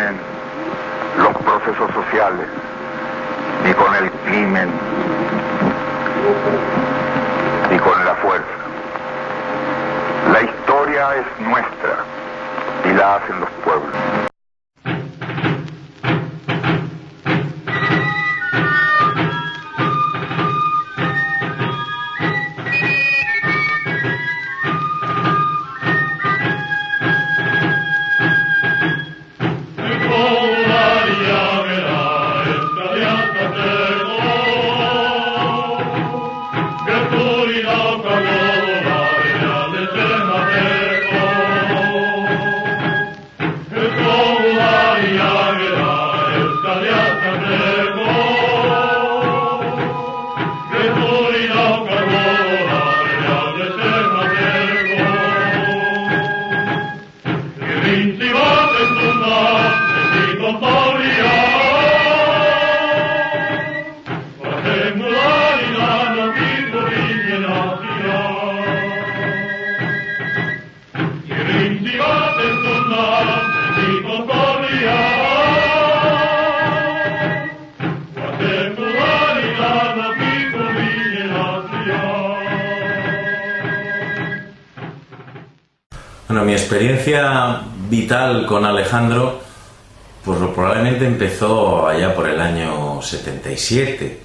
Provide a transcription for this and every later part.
detienen los procesos sociales, ni con el crimen, ni con la fuerza. La historia es nuestra y la hacen los pueblos. Bueno, mi experiencia vital con Alejandro, pues probablemente empezó allá por el año 77,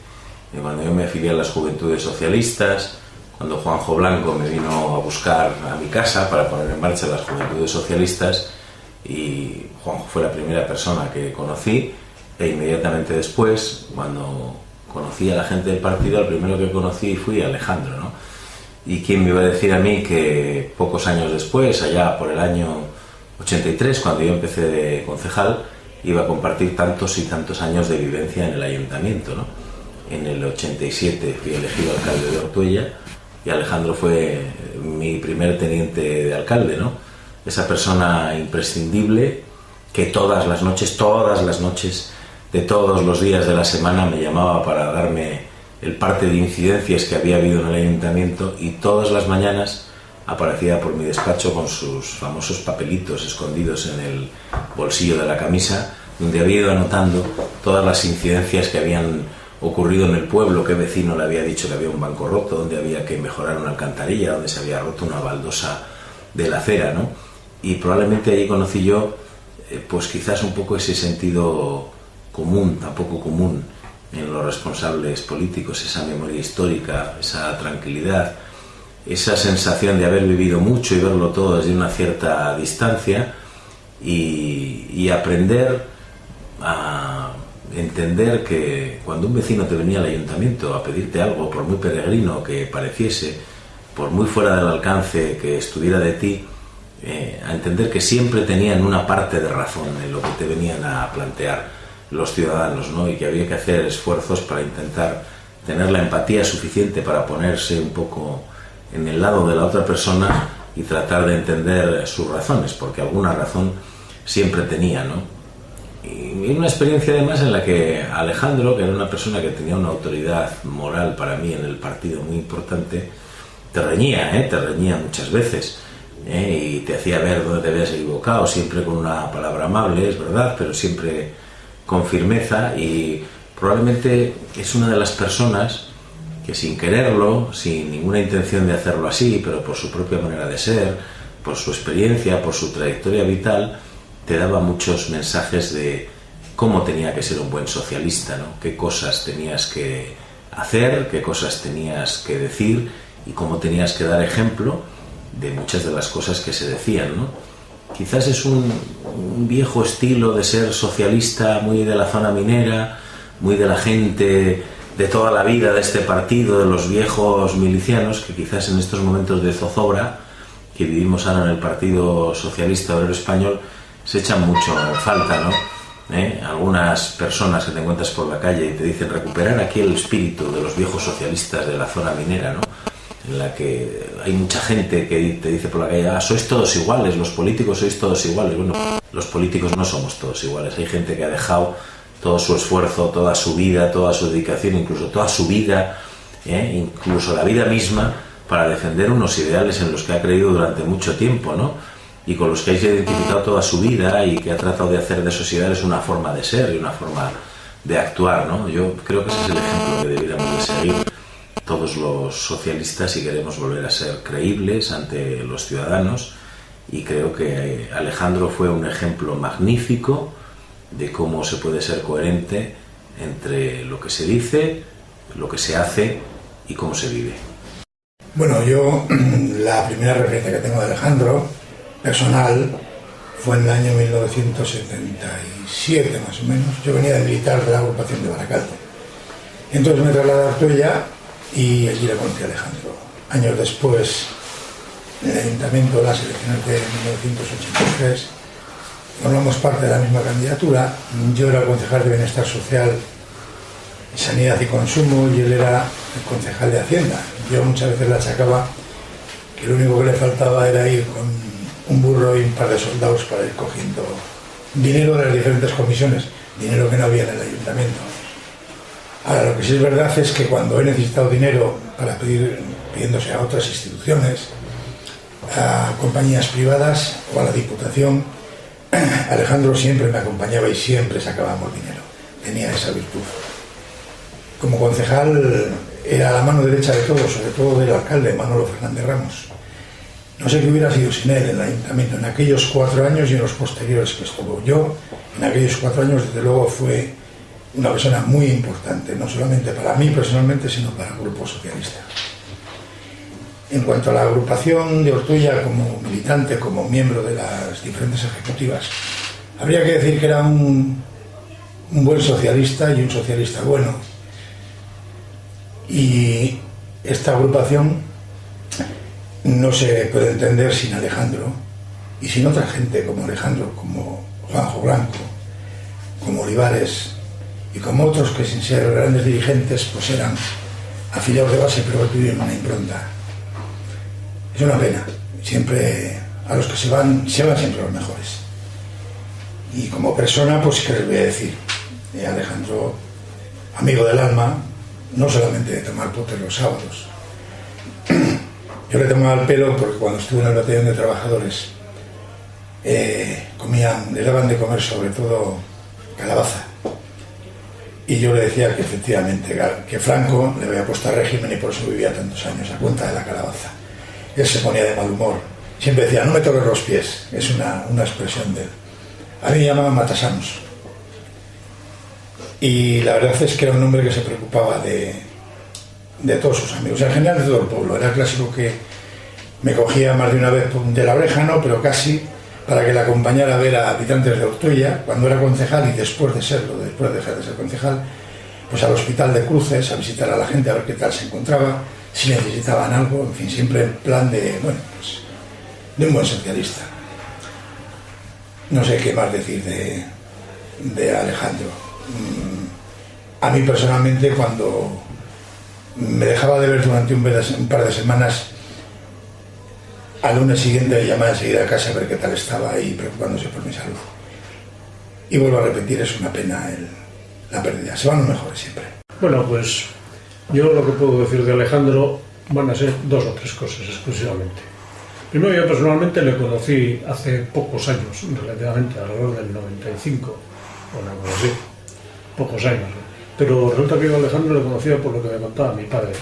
cuando yo me afilié a las Juventudes Socialistas, cuando Juanjo Blanco me vino a buscar a mi casa para poner en marcha las Juventudes Socialistas, y Juanjo fue la primera persona que conocí, e inmediatamente después, cuando conocí a la gente del partido, el primero que conocí fui a Alejandro, ¿no? Y quién me iba a decir a mí que pocos años después, allá por el año 83, cuando yo empecé de concejal, iba a compartir tantos y tantos años de vivencia en el ayuntamiento, ¿no? En el 87 fui elegido alcalde de Ortuella y Alejandro fue mi primer teniente de alcalde, ¿no? Esa persona imprescindible que todas las noches, de todos los días de la semana me llamaba para darme el parte de incidencias que había habido en el ayuntamiento, y todas las mañanas aparecía por mi despacho con sus famosos papelitos escondidos en el bolsillo de la camisa, donde había ido anotando todas las incidencias que habían ocurrido en el pueblo, qué vecino le había dicho que había un banco roto, donde había que mejorar una alcantarilla, donde se había roto una baldosa de la acera, ¿no? Y probablemente allí conocí yo, pues quizás un poco ese sentido común, tampoco común, en los responsables políticos, esa memoria histórica, esa tranquilidad, esa sensación de haber vivido mucho y verlo todo desde una cierta distancia, y aprender a entender que cuando un vecino te venía al ayuntamiento a pedirte algo, por muy peregrino que pareciese, por muy fuera del alcance que estuviera de ti, a entender que siempre tenían una parte de razón en lo que te venían a plantear los ciudadanos, ¿no? Y que había que hacer esfuerzos para intentar tener la empatía suficiente para ponerse un poco en el lado de la otra persona y tratar de entender sus razones, porque alguna razón siempre tenía, ¿no? Y una experiencia además en la que Alejandro, que era una persona que tenía una autoridad moral para mí en el partido muy importante, te reñía muchas veces, y te hacía ver dónde te habías equivocado, siempre con una palabra amable, es verdad, pero siempre con firmeza, y probablemente es una de las personas que, sin quererlo, sin ninguna intención de hacerlo así, pero por su propia manera de ser, por su experiencia, por su trayectoria vital, te daba muchos mensajes de cómo tenía que ser un buen socialista, ¿no? Qué cosas tenías que hacer, qué cosas tenías que decir y cómo tenías que dar ejemplo de muchas de las cosas que se decían, ¿no? Quizás es un viejo estilo de ser socialista, muy de la zona minera, muy de la gente de toda la vida de este partido, de los viejos milicianos, que quizás en estos momentos de zozobra que vivimos ahora en el Partido Socialista Obrero Español se echan mucho en falta, ¿no? Algunas personas que te encuentras por la calle y te dicen recuperar aquí el espíritu de los viejos socialistas de la zona minera, ¿no? En la que hay mucha gente que te dice por la calle, sois todos iguales, los políticos sois todos iguales. Bueno, los políticos no somos todos iguales. Hay gente que ha dejado todo su esfuerzo, toda su vida, toda su dedicación, incluso toda su vida, incluso la vida misma, para defender unos ideales en los que ha creído durante mucho tiempo, ¿no? y con los que ha identificado toda su vida y que ha tratado de hacer de sociedades una forma de ser y una forma de actuar, ¿no? Yo creo que ese es el ejemplo que deberíamos de seguir todos los socialistas si queremos volver a ser creíbles ante los ciudadanos, y creo que Alejandro fue un ejemplo magnífico de cómo se puede ser coherente entre lo que se dice, lo que se hace y cómo se vive. Bueno, yo la primera referencia que tengo de Alejandro, personal, fue en el año 1977 más o menos. Yo venía de militar de la agrupación de Baracaldo. Entonces me trasladé a Ortuella y allí le conocí a Alejandro. Años después, en el Ayuntamiento, las elecciones de 1983, formamos parte de la misma candidatura. Yo era el concejal de Bienestar Social, Sanidad y Consumo, y él era el concejal de Hacienda. Yo muchas veces le achacaba que lo único que le faltaba era ir con un burro y un par de soldados para ir cogiendo dinero de las diferentes comisiones, dinero que no había en el ayuntamiento. Ahora, lo que sí es verdad es que cuando he necesitado dinero para pidiéndose a otras instituciones, a compañías privadas o a la Diputación, Alejandro siempre me acompañaba y siempre sacábamos dinero. Tenía esa virtud. Como concejal era la mano derecha de todos, sobre todo del alcalde Manolo Fernández Ramos. No sé qué hubiera sido sin él en el ayuntamiento en aquellos 4 años y en los posteriores que estuvo. Yo, en aquellos 4 años, desde luego, fue una persona muy importante, no solamente para mí personalmente, sino para el Grupo Socialista. En cuanto a la agrupación de Ortuella como militante, como miembro de las diferentes ejecutivas, habría que decir que era un buen socialista y un socialista bueno. Y esta agrupación no se puede entender sin Alejandro y sin otra gente como Alejandro, como Juanjo Blanco, como Olivares y como otros que, sin ser grandes dirigentes, pues eran afiliados de base, pero que tuvieron una impronta. Es una pena. Siempre a los que se van siempre los mejores. Y como persona, pues qué les voy a decir. Alejandro, amigo del alma, no solamente de tomar potes los sábados. Yo le tomaba el pelo porque cuando estuve en el batallón de trabajadores les daban de comer sobre todo calabaza. Y yo le decía que efectivamente, que Franco le había puesto a régimen y por eso vivía tantos años, a cuenta de la calabaza. Él se ponía de mal humor. Siempre decía, no me toques los pies. Es una expresión de él. A mí me llamaban Matasamos. Y la verdad es que era un hombre que se preocupaba de todos sus amigos, en general de todo el pueblo. Era el clásico que me cogía más de una vez de la oreja, no, pero casi, para que le acompañara a ver a habitantes de Ortuella, cuando era concejal y después de serlo, después de dejar de ser concejal, pues al Hospital de Cruces, a visitar a la gente, a ver qué tal se encontraba, si necesitaban algo, en fin, siempre en plan de, bueno, pues, de un buen socialista. No sé qué más decir de Alejandro. A mí personalmente, cuando me dejaba de ver durante un par de semanas, al lunes siguiente me llamaba enseguida a casa a ver qué tal estaba y preocupándose por mi salud. Y vuelvo a repetir, es una pena la pérdida. Se van los mejores siempre. Bueno, pues yo lo que puedo decir de Alejandro van a ser 2 o 3 cosas exclusivamente. Primero, yo personalmente le conocí hace pocos años, relativamente alrededor del 95, o una cosa así, pocos años. Pero resulta que yo a Alejandro le conocía por lo que me contaba mi padre.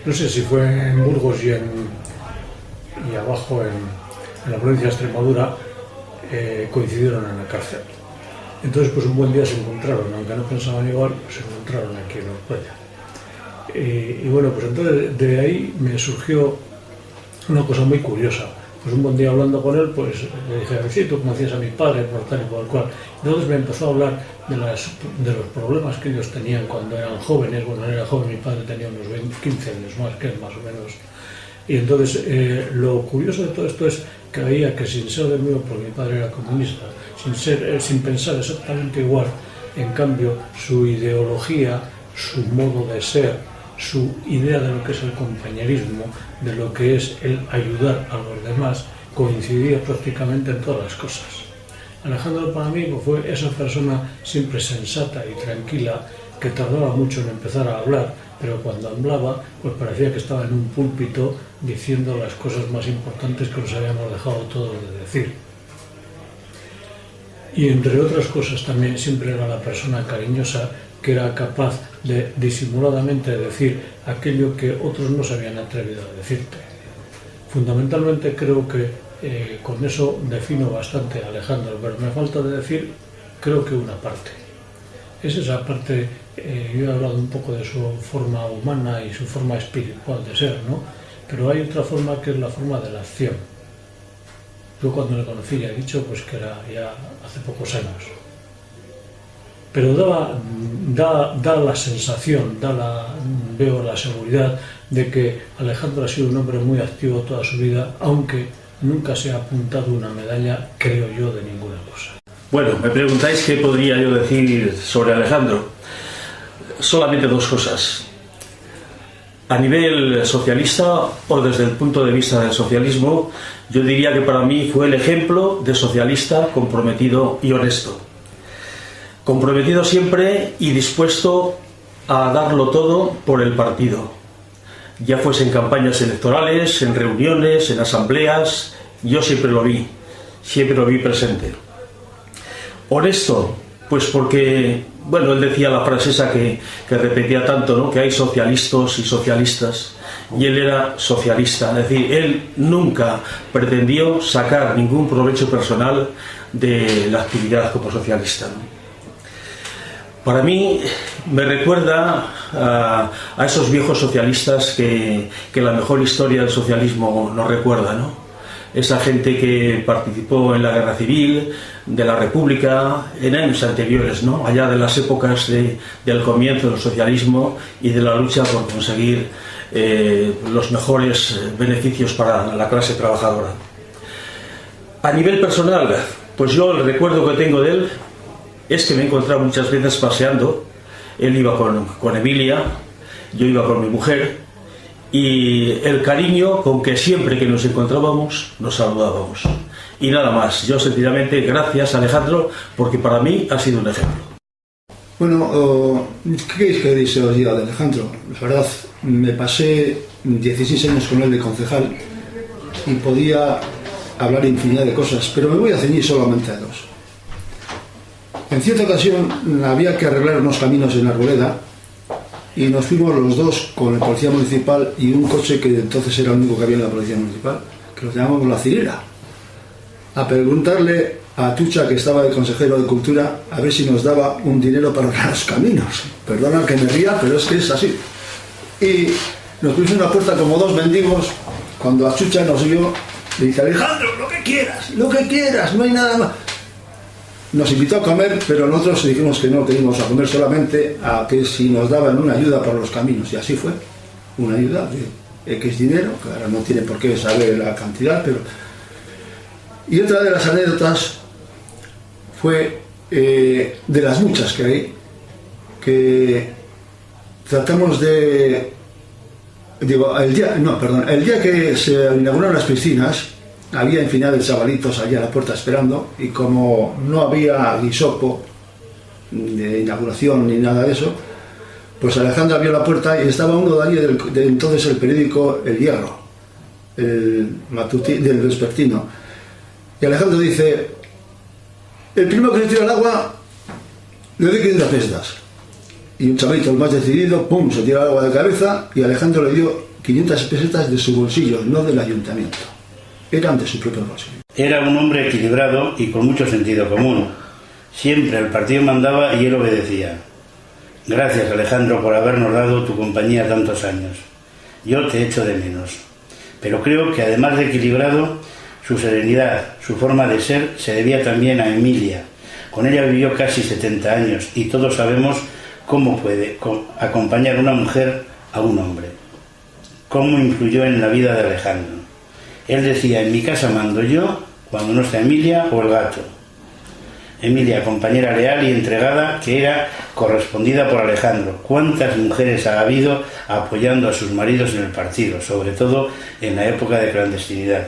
No sé si fue en Burgos y abajo en la provincia de Extremadura, coincidieron en la cárcel. Entonces, pues un buen día se encontraron, aunque no pensaban igual, se encontraron aquí en Ortuella. Y bueno, pues entonces de ahí me surgió una cosa muy curiosa. Pues un buen día hablando con él, pues le dije, sí, tú conocías a mi padre por tal y por cual. Entonces me empezó a hablar de los problemas que ellos tenían cuando eran jóvenes. Bueno, él era joven, mi padre tenía unos 15 años más que él, más o menos. Y entonces lo curioso de todo esto es que veía que sin ser del mío, porque mi padre era comunista, sin pensar exactamente igual, en cambio su ideología, su modo de ser, su idea de lo que es el compañerismo, de lo que es el ayudar a los demás, coincidía prácticamente en todas las cosas. Alejandro para mí pues, fue esa persona siempre sensata y tranquila, que tardaba mucho en empezar a hablar, pero cuando hablaba pues parecía que estaba en un púlpito diciendo las cosas más importantes que nos habíamos dejado todos de decir. Y entre otras cosas también siempre era la persona cariñosa que era capaz de disimuladamente decir aquello que otros no se habían atrevido a decirte. Fundamentalmente creo que con eso defino bastante a Alejandro, pero me falta de decir, creo que una parte. Es esa parte, yo he hablado un poco de su forma humana y su forma espiritual de ser, ¿no? Pero hay otra forma que es la forma de la acción. Yo cuando le conocí ya he dicho pues que era ya hace pocos años. Pero da la sensación, veo la seguridad de que Alejandro ha sido un hombre muy activo toda su vida, aunque nunca se ha apuntado una medalla, creo yo, de ninguna cosa. Bueno, me preguntáis qué podría yo decir sobre Alejandro. Solamente dos cosas. A nivel socialista, o desde el punto de vista del socialismo, yo diría que para mí fue el ejemplo de socialista comprometido y honesto. Comprometido siempre y dispuesto a darlo todo por el partido. Ya fuese en campañas electorales, en reuniones, en asambleas, yo siempre lo vi presente. Honesto, pues porque, bueno, él decía la frase esa que repetía tanto, ¿no? Que hay socialistas y socialistas, y él era socialista, es decir, él nunca pretendió sacar ningún provecho personal de la actividad como socialista, ¿no? Para mí me recuerda a esos viejos socialistas que la mejor historia del socialismo nos recuerda, ¿no? Esa gente que participó en la Guerra Civil, de la República, en años anteriores, ¿no? Allá de las épocas del comienzo del socialismo y de la lucha por conseguir los mejores beneficios para la clase trabajadora. A nivel personal, pues yo el recuerdo que tengo de él es que me he encontrado muchas veces paseando. Él iba con Emilia, yo iba con mi mujer, y el cariño con que siempre que nos encontrábamos nos saludábamos. Y nada más. Yo sencillamente, gracias Alejandro, porque para mí ha sido un ejemplo. Bueno, ¿qué queréis que dice os diga de Alejandro? La verdad, me pasé 16 años con él de concejal y podía hablar infinidad de cosas, pero me voy a ceñir solamente a dos. En cierta ocasión había que arreglar unos caminos en Arboleda y nos fuimos los dos con el policía municipal y un coche que entonces era el único que había en la policía municipal, que lo llamábamos la Cirera, a preguntarle a Tucha, que estaba de consejero de Cultura, a ver si nos daba un dinero para arreglar los caminos. Perdona que me ría, pero es que es así. Y nos pusimos en una puerta como dos mendigos. Cuando a Chucha nos vio, le dice: Alejandro, lo que quieras, no hay nada más. Nos invitó a comer, pero nosotros dijimos que no, que íbamos a comer solamente a que si nos daban una ayuda para los caminos. Y así fue, una ayuda de X dinero, que ahora no tiene por qué saber la cantidad, pero... Y otra de las anécdotas fue de las muchas que hay, que tratamos de... el día que se inauguraron las piscinas, había infinidad de chavalitos allí a la puerta esperando, y como no había guisopo de inauguración ni nada de eso, pues Alejandro abrió la puerta y estaba uno de allí de entonces el periódico El Hierro, el del vespertino, y Alejandro dice: el primero que se tira al agua le doy 500 pesetas. Y un chavalito, el más decidido, pum, se tira al agua de cabeza, y Alejandro le dio 500 pesetas de su bolsillo, no del ayuntamiento. Eran de su propio bolsillo. Era un hombre equilibrado y con mucho sentido común. Siempre el partido mandaba y él obedecía. Gracias, Alejandro, por habernos dado tu compañía tantos años. Yo te echo de menos. Pero creo que además de equilibrado, su serenidad, su forma de ser, se debía también a Emilia. Con ella vivió casi 70 años y todos sabemos cómo puede acompañar una mujer a un hombre. Cómo influyó en la vida de Alejandro. Él decía: en mi casa mando yo, cuando no está Emilia o el gato. Emilia, compañera leal y entregada, que era correspondida por Alejandro. ¿Cuántas mujeres ha habido apoyando a sus maridos en el partido, sobre todo en la época de clandestinidad?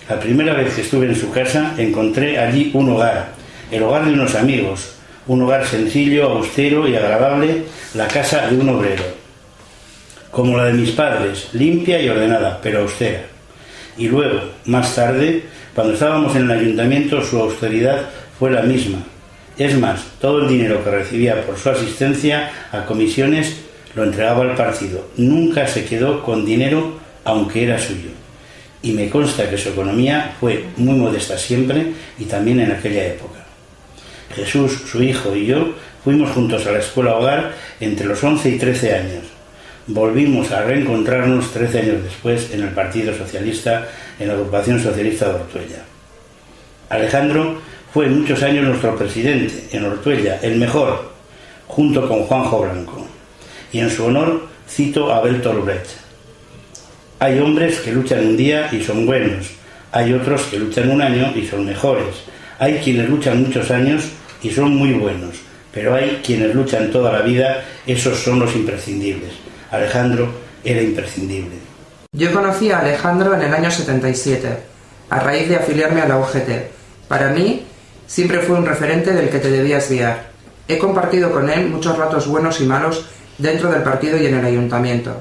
La primera vez que estuve en su casa encontré allí un hogar, el hogar de unos amigos, un hogar sencillo, austero y agradable, la casa de un obrero. Como la de mis padres, limpia y ordenada, pero austera. Y luego, más tarde, cuando estábamos en el ayuntamiento, su austeridad fue la misma. Es más, todo el dinero que recibía por su asistencia a comisiones lo entregaba al partido. Nunca se quedó con dinero, aunque era suyo. Y me consta que su economía fue muy modesta siempre y también en aquella época. Jesús, su hijo y yo fuimos juntos a la escuela hogar entre los 11 y 13 años. Volvimos a reencontrarnos 13 años después en el Partido Socialista, en la Agrupación Socialista de Ortuella. Alejandro fue muchos años nuestro presidente en Ortuella, el mejor, junto con Juanjo Blanco. Y en su honor cito a Bertolt Brecht. Hay hombres que luchan un día y son buenos, hay otros que luchan un año y son mejores, hay quienes luchan muchos años y son muy buenos, pero hay quienes luchan toda la vida, esos son los imprescindibles. Alejandro era imprescindible. Yo conocí a Alejandro en el año 77, a raíz de afiliarme a la UGT. Para mí, siempre fue un referente del que te debías guiar. He compartido con él muchos ratos buenos y malos dentro del partido y en el ayuntamiento.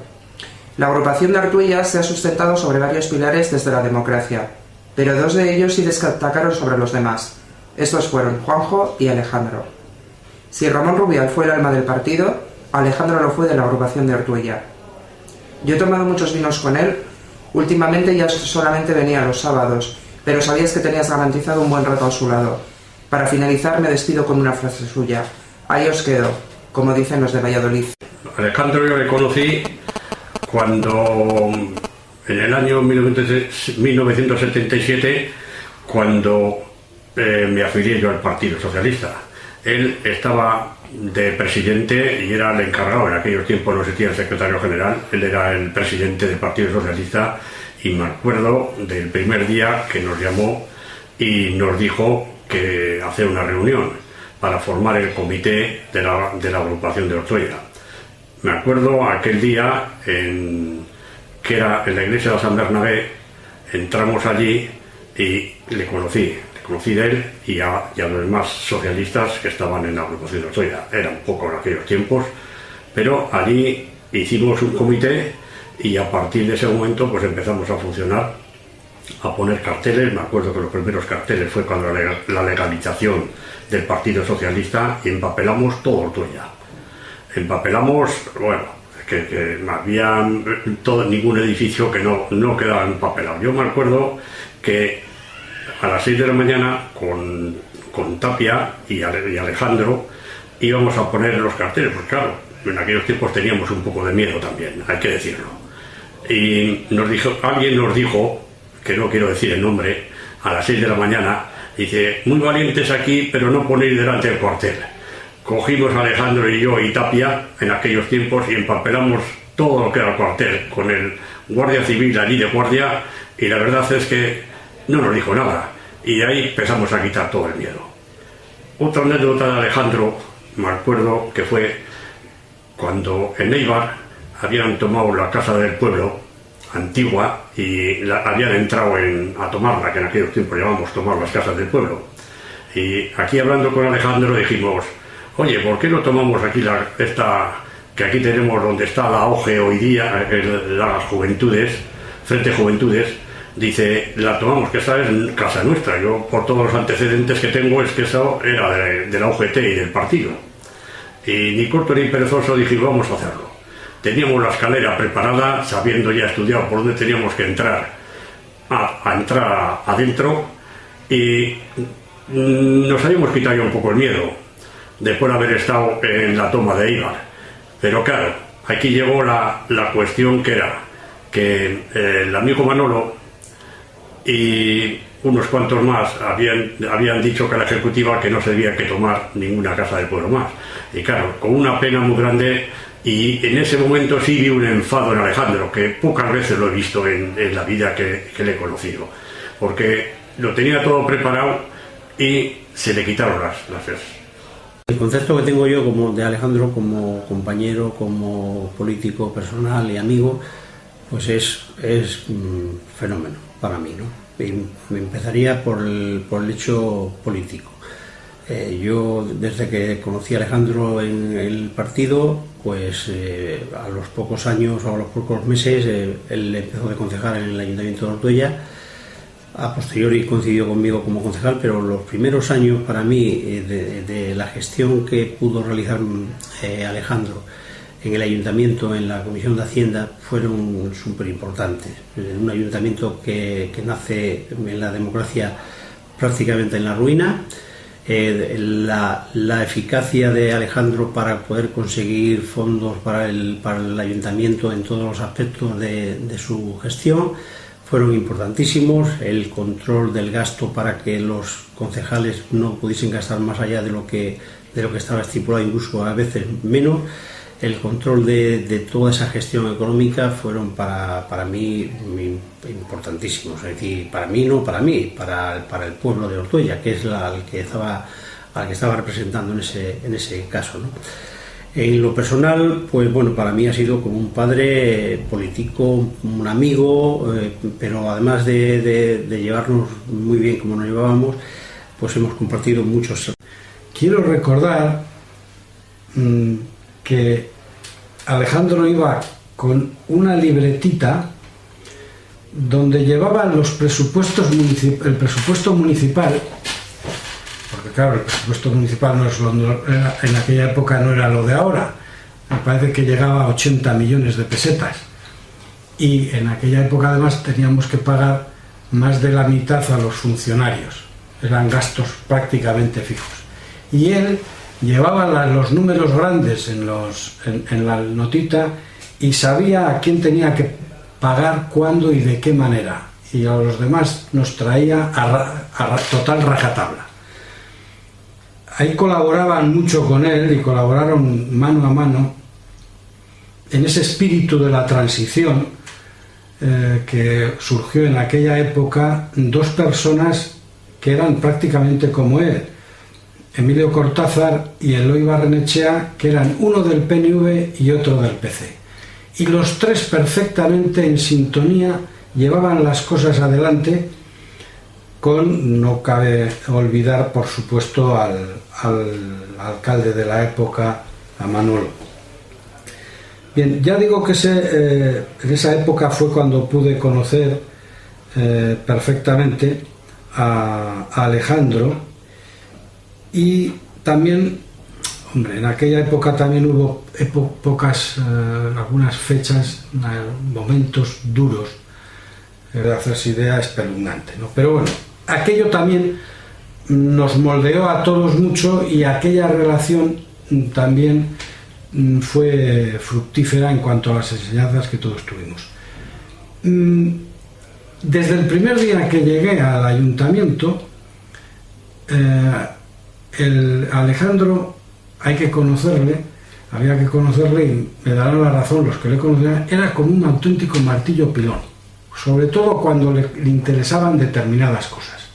La agrupación de Ortuella se ha sustentado sobre varios pilares desde la democracia, pero dos de ellos sí destacaron sobre los demás. Estos fueron Juanjo y Alejandro. Si Ramón Rubial fue el alma del partido, Alejandro lo fue de la agrupación de Ortuella. Yo he tomado muchos vinos con él, últimamente ya solamente venía los sábados, pero sabías que tenías garantizado un buen rato a su lado. Para finalizar me despido con una frase suya. Ahí os quedo, como dicen los de Valladolid. Alejandro yo le conocí cuando en el año 1977, cuando me afilié yo al Partido Socialista. Él estaba de presidente y era el encargado, en aquellos tiempos no existía el secretario general, él era el presidente del Partido Socialista, y me acuerdo del primer día que nos llamó y nos dijo que hacer una reunión para formar el comité de la agrupación de Ortuella. Me acuerdo aquel día que era en la iglesia de San Bernabé, entramos allí y le conocí de él y a los demás socialistas que estaban en la agrupación de Ortuella. Era un poco en aquellos tiempos, pero allí hicimos un comité y a partir de ese momento pues empezamos a funcionar, a poner carteles. Me acuerdo que los primeros carteles fue cuando la legalización del Partido Socialista, y empapelamos todo Ortuella. Empapelamos, bueno, que había ningún edificio que no quedaba empapelado. Yo me acuerdo que a las 6 de la mañana con Tapia y Alejandro íbamos a poner los carteles, pues claro, en aquellos tiempos teníamos un poco de miedo también, hay que decirlo. Y alguien nos dijo, que no quiero decir el nombre, a las 6 de la mañana, dice, muy valientes aquí, pero no ponéis delante del cuartel. Cogimos a Alejandro y yo y Tapia en aquellos tiempos y empapelamos todo lo que era el cuartel con el guardia civil allí de guardia, y la verdad es que no nos dijo nada, y ahí empezamos a quitar todo el miedo. Otra anécdota de Alejandro, me acuerdo que fue cuando en Eibar habían tomado la casa del pueblo antigua y habían entrado a tomarla, que en aquellos tiempos llamamos tomar las casas del pueblo. Y aquí hablando con Alejandro dijimos, oye, ¿por qué no tomamos aquí esta que aquí tenemos donde está la OGE hoy día, las Juventudes, Frente Juventudes? Dice, la tomamos, que esa es casa nuestra. Yo, por todos los antecedentes que tengo, es que eso era de la UGT y del partido. Y ni corto ni perezoso dijimos, vamos a hacerlo. Teníamos la escalera preparada, sabiendo ya estudiado por dónde teníamos que entrar, a entrar adentro, y nos habíamos quitado ya un poco el miedo, después de haber estado en la toma de Eibar. Pero claro, aquí llegó la cuestión, que era que el amigo Manolo y unos cuantos más habían dicho que a la ejecutiva que no se debía que tomar ninguna casa del pueblo más. Y claro, con una pena muy grande, y en ese momento sí vi un enfado en Alejandro, que pocas veces lo he visto en la vida que le he conocido, porque lo tenía todo preparado y se le quitaron las cosas. El concepto que tengo yo de Alejandro como compañero, como político personal y amigo, pues es un fenómeno para mí, ¿no? Y me empezaría por el hecho político. Yo, desde que conocí a Alejandro en el partido, pues a los pocos años o a los pocos meses, él empezó de concejal en el Ayuntamiento de Ortuella, A posteriori coincidió conmigo como concejal, pero los primeros años para mí de la gestión que pudo realizar Alejandro en el ayuntamiento, en la Comisión de Hacienda, fueron súper importantes. Un ayuntamiento que nace en la democracia prácticamente en la ruina. La eficacia de Alejandro para poder conseguir fondos para el ayuntamiento en todos los aspectos de su gestión fueron importantísimos. El control del gasto para que los concejales no pudiesen gastar más allá de lo que estaba estipulado, incluso a veces menos. El control de toda esa gestión económica fueron para mí importantísimos. Es decir, para mí, para el pueblo de Ortuella, que es al que estaba representando en ese caso, ¿no? En lo personal, pues bueno, para mí ha sido como un padre político, un amigo, pero además de llevarnos muy bien como nos llevábamos, pues hemos compartido muchos. Quiero recordar que Alejandro iba con una libretita donde llevaba los presupuestos el presupuesto municipal, porque claro, el presupuesto municipal en aquella época no era lo de ahora, me parece que llegaba a 80 millones de pesetas, y en aquella época además teníamos que pagar más de la mitad a los funcionarios, eran gastos prácticamente fijos, y él llevaba los números grandes en la notita y sabía a quién tenía que pagar, cuándo y de qué manera, y a los demás nos traía a total rajatabla. Ahí colaboraban mucho con él y colaboraron mano a mano en ese espíritu de la transición que surgió en aquella época, dos personas que eran prácticamente como él, Emilio Cortázar y Eloy Barrenechea, que eran uno del PNV y otro del PC. Y los tres perfectamente en sintonía llevaban las cosas adelante, no cabe olvidar, por supuesto, al alcalde de la época, a Manolo. Bien, ya digo que en esa época fue cuando pude conocer perfectamente a Alejandro. Y también, hombre, en aquella época también hubo algunas fechas, momentos duros, de hacerse idea, espeluznante, ¿no? Pero bueno, aquello también nos moldeó a todos mucho, y aquella relación también fue fructífera en cuanto a las enseñanzas que todos tuvimos. Desde el primer día que llegué al ayuntamiento, Alejandro había que conocerle, y me darán la razón los que le conocían, era como un auténtico martillo pilón, sobre todo cuando le interesaban determinadas cosas.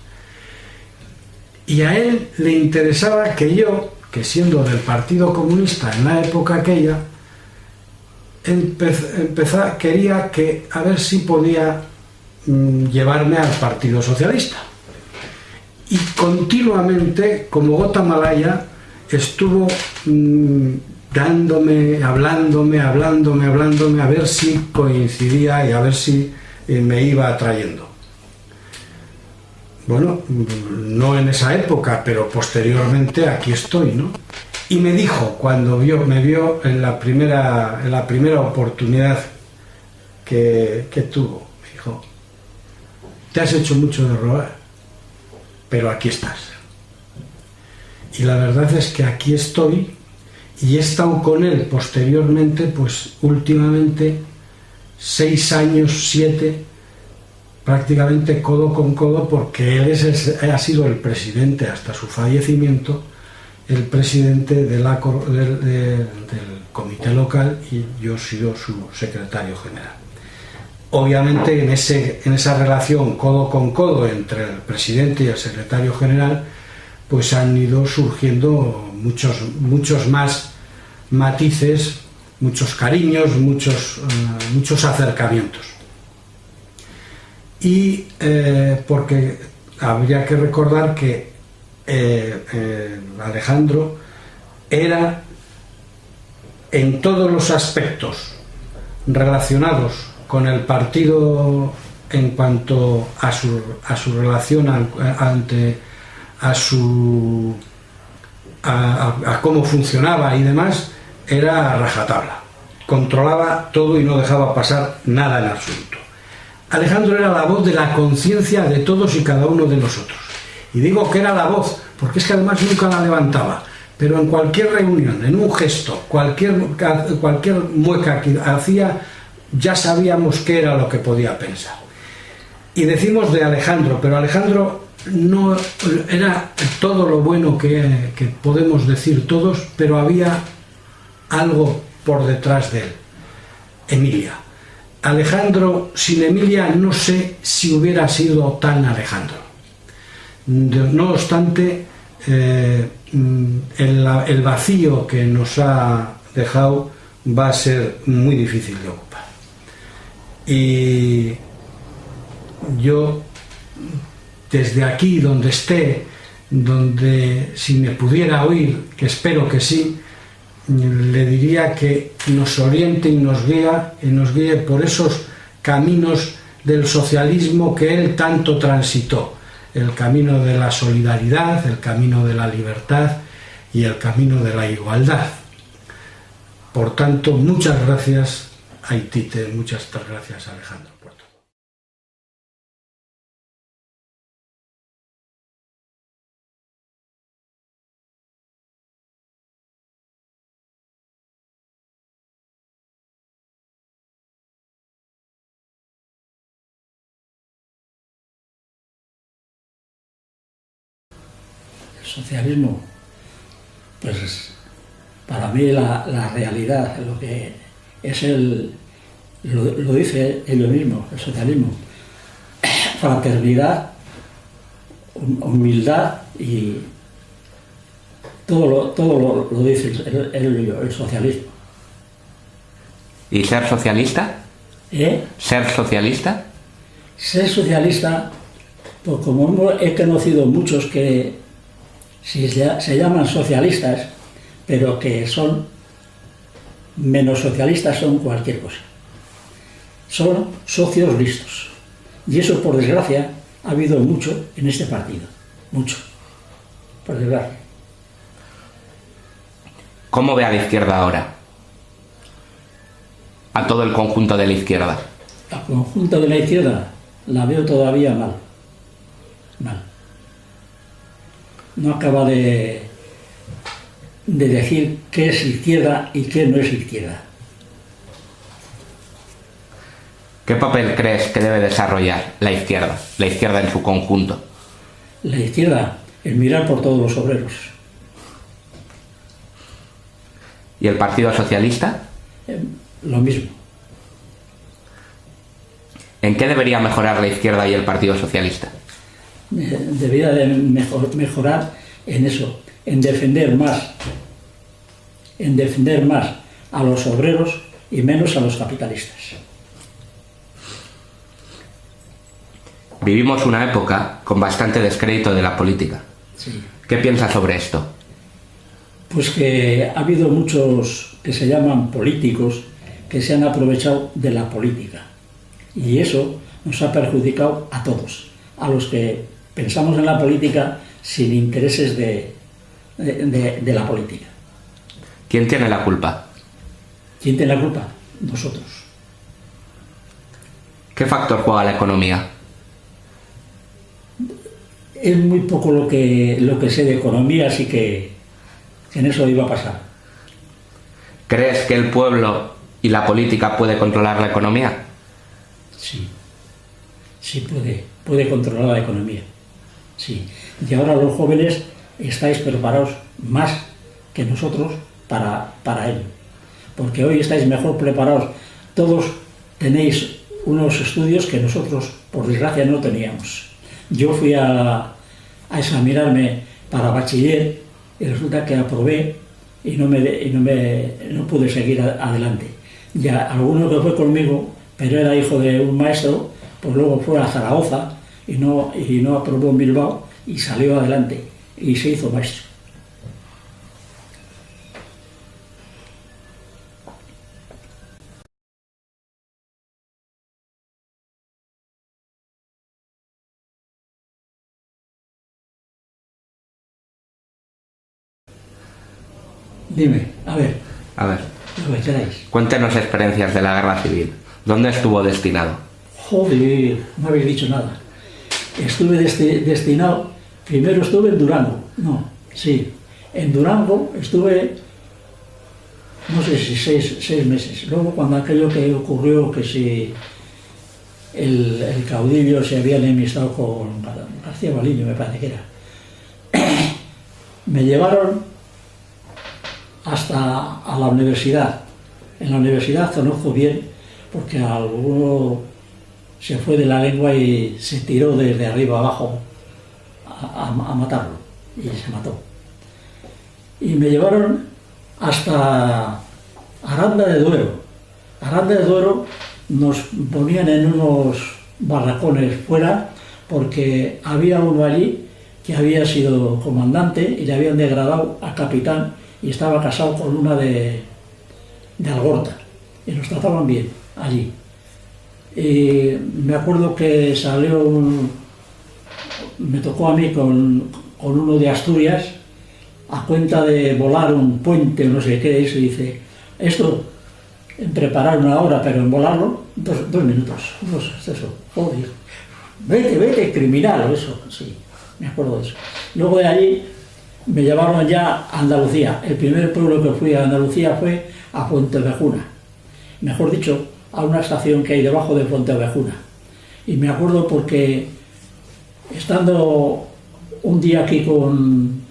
Y a él le interesaba que yo, que siendo del Partido Comunista en la época aquella, quería a ver si podía llevarme al Partido Socialista. Y continuamente, como gota malaya, estuvo hablándome, a ver si coincidía y a ver si me iba atrayendo. Bueno, no en esa época, pero posteriormente aquí estoy, ¿no? Y me dijo, cuando me vio en la primera oportunidad que tuvo, me dijo: te has hecho mucho de robar, pero aquí estás. Y la verdad es que aquí estoy, y he estado con él posteriormente, pues últimamente 6 años, 7, prácticamente codo con codo, porque él ha sido el presidente hasta su fallecimiento, el presidente del comité local, y yo he sido su secretario general. Obviamente en esa relación codo con codo entre el presidente y el secretario general, pues han ido surgiendo muchos más matices, muchos cariños, muchos acercamientos. Y porque habría que recordar que Alejandro era, en todos los aspectos relacionados con el partido en cuanto a su relación a cómo funcionaba y demás, era rajatabla. Controlaba todo y no dejaba pasar nada en absoluto. Alejandro era la voz de la conciencia de todos y cada uno de nosotros. Y digo que era la voz, porque es que además nunca la levantaba, pero en cualquier reunión, en un gesto, cualquier mueca que hacía, ya sabíamos qué era lo que podía pensar. Y decimos de Alejandro, pero Alejandro no era todo lo bueno que podemos decir todos, pero había algo por detrás de él. Emilia. Alejandro, sin Emilia, no sé si hubiera sido tan Alejandro. No obstante, el vacío que nos ha dejado va a ser muy difícil de ocupar. Y yo, desde aquí, donde esté, donde si me pudiera oír, que espero que sí, le diría que nos oriente y nos guíe por esos caminos del socialismo que él tanto transitó, el camino de la solidaridad, el camino de la libertad y el camino de la igualdad. Por tanto, muchas gracias a Itite, muchas gracias a Alejandro. Socialismo, pues para mí la realidad, lo que es lo dice ello mismo, el socialismo: fraternidad, humildad y todo lo dice el socialismo. ¿Y ser socialista? ¿Ser socialista? Ser socialista, pues como he conocido muchos que se llaman socialistas, pero que son menos socialistas, son cualquier cosa. Son socios listos. Y eso, por desgracia, ha habido mucho en este partido. Mucho. Por desgracia. ¿Cómo ve a la izquierda ahora? A todo el conjunto de la izquierda. Al conjunto de la izquierda la veo todavía mal. Mal. No acaba de decir qué es izquierda y qué no es izquierda. ¿Qué papel crees que debe desarrollar la izquierda en su conjunto? La izquierda, el mirar por todos los obreros. ¿Y el Partido Socialista? Lo mismo. ¿En qué debería mejorar la izquierda y el Partido Socialista? Debería de mejorar en eso, en defender más a los obreros y menos a los capitalistas. Vivimos una época con bastante descrédito de la política. Sí. ¿Qué piensas sobre esto? Pues que ha habido muchos que se llaman políticos que se han aprovechado de la política. Y eso nos ha perjudicado a todos, a los que pensamos en la política sin intereses de la política. ¿Quién tiene la culpa? ¿Quién tiene la culpa? Nosotros. ¿Qué factor juega la economía? Es muy poco lo que sé de economía, así que en eso iba a pasar. ¿Crees que el pueblo y la política puede controlar la economía? Sí. Sí puede controlar la economía. Sí. Y ahora los jóvenes estáis preparados más que nosotros para ello. Porque hoy estáis mejor preparados. Todos tenéis unos estudios que nosotros, por desgracia, no teníamos. Yo fui a examinarme para bachiller y resulta que aprobé y no pude seguir adelante. Ya alguno que fue conmigo, pero era hijo de un maestro, pues luego fue a Zaragoza y no aprobó en Bilbao y salió adelante y se hizo maestro. Dime, a ver. A ver, Lo que queráis. cuéntenos experiencias de la guerra civil. ¿Dónde estuvo destinado? Joder, no habéis dicho nada. Estuve destinado, primero estuve en Durango, en Durango estuve, no sé si seis meses. Luego cuando aquello que ocurrió, que si el caudillo se había enemistado con García Baliño, me parece que era, me llevaron hasta a la universidad. En la universidad conozco bien, porque alguno se fue de la lengua y se tiró desde arriba abajo a matarlo, y se mató. Y me llevaron hasta Aranda de Duero. Aranda de Duero nos ponían en unos barracones fuera, porque había uno allí que había sido comandante y le habían degradado a capitán y estaba casado con una de Algorta, y nos trataban bien allí. Y me acuerdo que me tocó a mí con uno de Asturias, a cuenta de volar un puente o no sé qué, y se dice, esto en preparar 1 hora, pero en volarlo 2 minutos, eso, joder, vete, criminal, o eso, sí, me acuerdo de eso. Luego de allí me llevaron ya a Andalucía. El primer pueblo que fui a Andalucía fue a Fuentevejuna, mejor dicho, a una estación que hay debajo de Fuentevejuna. Y me acuerdo porque estando un día aquí con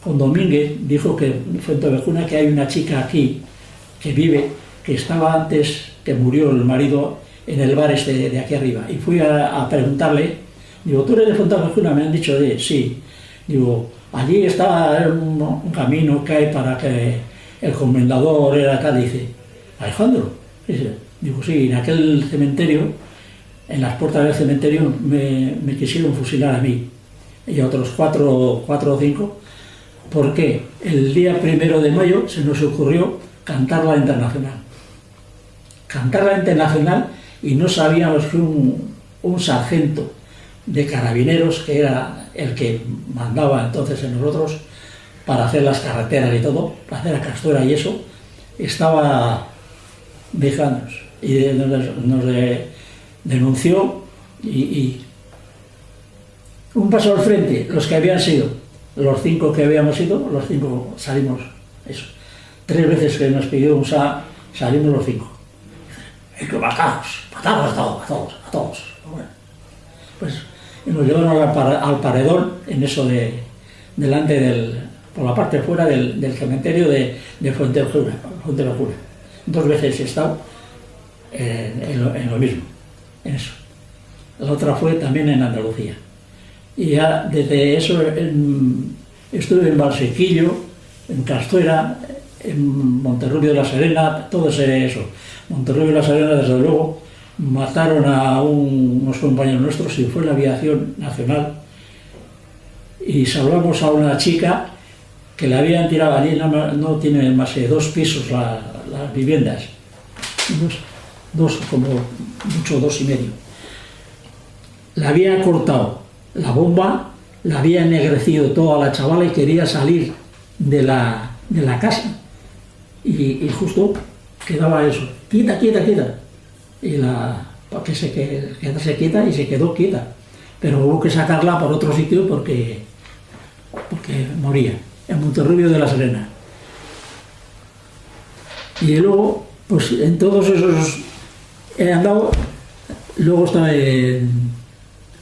Domínguez, dijo que en Fuentevejuna que hay una chica aquí que vive, que estaba antes que murió el marido en el bar de aquí arriba. Y fui a preguntarle, digo, ¿tú eres de Fuentevejuna? Me han dicho sí. Digo, allí está un camino que hay para que el comendador era acá. Dice, Alejandro. Digo, sí, en aquel cementerio, en las puertas del cementerio, me quisieron fusilar a mí y a otros 4 o 5, porque el día 1 de mayo se nos ocurrió cantar la Internacional. Cantar la Internacional, y no sabíamos que un sargento de carabineros, que era el que mandaba entonces en nosotros para hacer las carreteras y todo, para hacer la Castuera y eso, estaba dejándonos y nos denunció, y un paso al frente, los que habían sido, los 5 que habíamos ido, los 5 salimos, eso, 3 veces que nos pidió salimos los 5. Hay que matamos a todos. Bueno, pues nos llevaron al paredón, en eso delante por la parte fuera del cementerio de Fuentevejuna. 2 veces he estado en lo mismo, en eso. La otra fue también en Andalucía. Y ya desde eso estuve en Valsequillo, en Castuera, en Monterrubio de la Serena, todo eso. Monterrubio de la Serena, desde luego, mataron a unos compañeros nuestros y fue la aviación nacional. Y salvamos a una chica que la habían tirado allí, no tiene más que 2 pisos las viviendas. Dos, como mucho 2 y medio. La había cortado la bomba, la había ennegrecido toda la chavala y quería salir de la casa. Y justo quedaba eso, quieta. Y para que se quedase quieta, y se quedó quieta. Pero hubo que sacarla por otro sitio porque moría, en Monterrubio de la Serena. Y luego, pues en todos esos he andado, luego estaba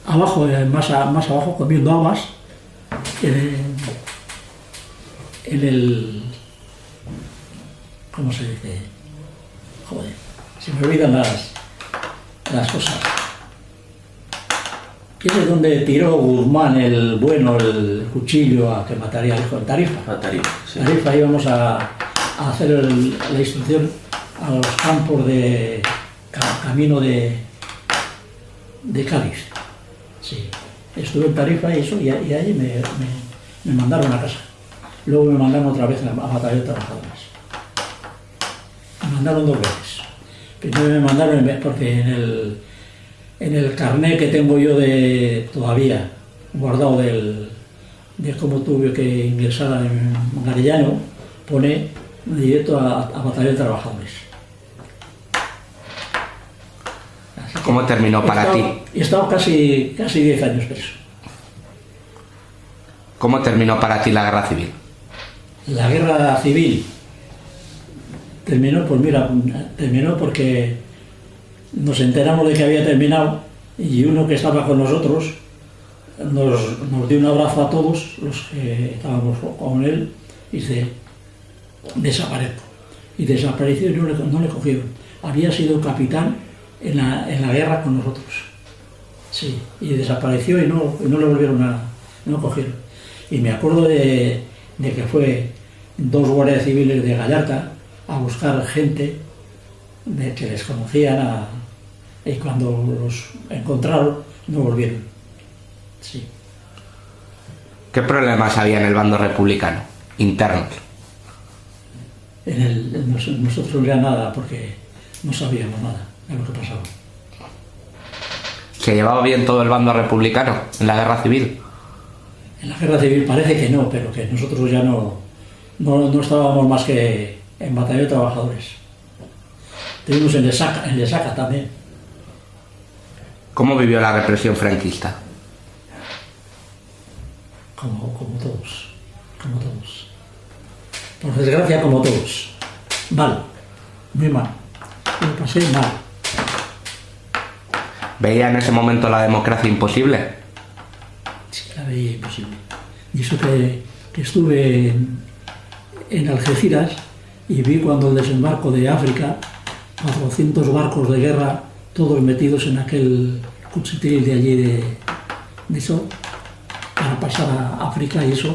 abajo, más abajo, comiendo habas en el... ¿Cómo se dice? Joder, se me olvidan las cosas. ¿Quién es donde tiró Guzmán el cuchillo a que mataría al hijo? En Tarifa. Sí. Tarifa íbamos a hacer la instrucción a los campos de camino de Cádiz. Sí. Estuve en Tarifa y eso, y allí me mandaron a casa. Luego me mandaron otra vez a Batallón de Trabajadoras. Me mandaron 2 veces. Primero me mandaron porque en el carnet que tengo yo todavía guardado de cómo tuve que ingresar en Garellano, pone directo a Batallón de Trabajadores. ¿Cómo terminó para ti? He estado casi 10 años preso. ¿Cómo terminó para ti la guerra civil? La guerra civil terminó, pues mira, terminó porque nos enteramos de que había terminado y uno que estaba con nosotros nos dio un abrazo a todos los que estábamos con él y dice, desaparezco. Y desapareció y no le cogieron. Había sido capitán en la guerra con nosotros. Sí, y desapareció y no le volvieron no cogieron. Y me acuerdo de que fue 2 guardias civiles de Gallarta a buscar gente que les conocían y cuando los encontraron no volvieron. Sí. ¿Qué problemas había en el bando republicano, internos? Nosotros no había nada porque no sabíamos nada de lo que pasaba. ¿Se llevaba bien todo el bando republicano en la guerra civil? En la guerra civil parece que no, pero que nosotros ya no estábamos más que en Batallón de Trabajadores. Estuvimos en Lesaca también. ¿Cómo vivió la represión franquista? Como todos. Por desgracia, como todos. Mal. Muy mal. Lo pasé mal. ¿Veía en ese momento la democracia imposible? Sí, la veía imposible. Y eso que estuve en Algeciras y vi cuando el desembarco de África, 400 barcos de guerra, todos metidos en aquel cuchitril de allí de eso, para pasar a África y eso,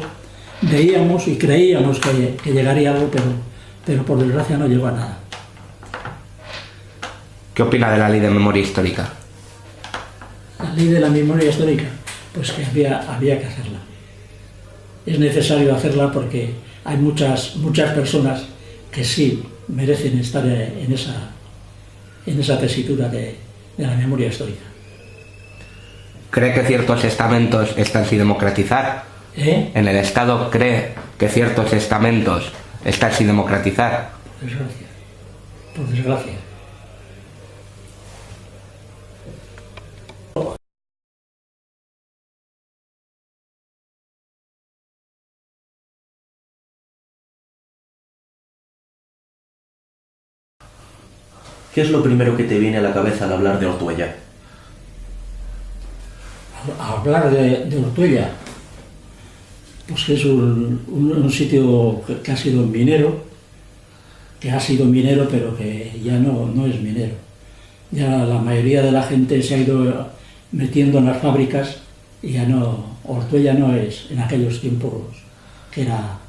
veíamos y creíamos que llegaría algo, pero por desgracia no llegó a nada. ¿Qué opina de la ley de memoria histórica? La ley de la memoria histórica, pues que había que hacerla. Es necesario hacerla porque hay muchas personas que sí merecen estar en esa tesitura de la memoria histórica. ¿Cree que ciertos estamentos están sin democratizar? ¿En el Estado cree que ciertos estamentos están sin democratizar? Por desgracia. ¿Qué es lo primero que te viene a la cabeza al hablar de Ortuella? A hablar de Ortuella, pues que es un sitio que ha sido minero, pero que ya no es minero. Ya la mayoría de la gente se ha ido metiendo en las fábricas y ya no, Ortuella no es en aquellos tiempos que era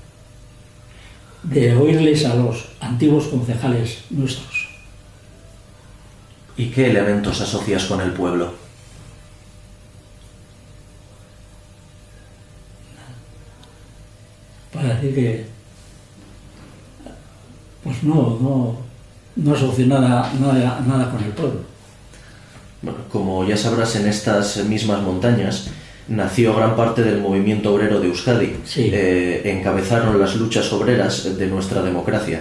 de oírles a los antiguos concejales nuestros. ¿Y qué elementos asocias con el pueblo? Para decir que pues no asocio nada con el pueblo. Bueno, como ya sabrás, en estas mismas montañas nació gran parte del movimiento obrero de Euskadi. Sí. Encabezaron las luchas obreras de nuestra democracia.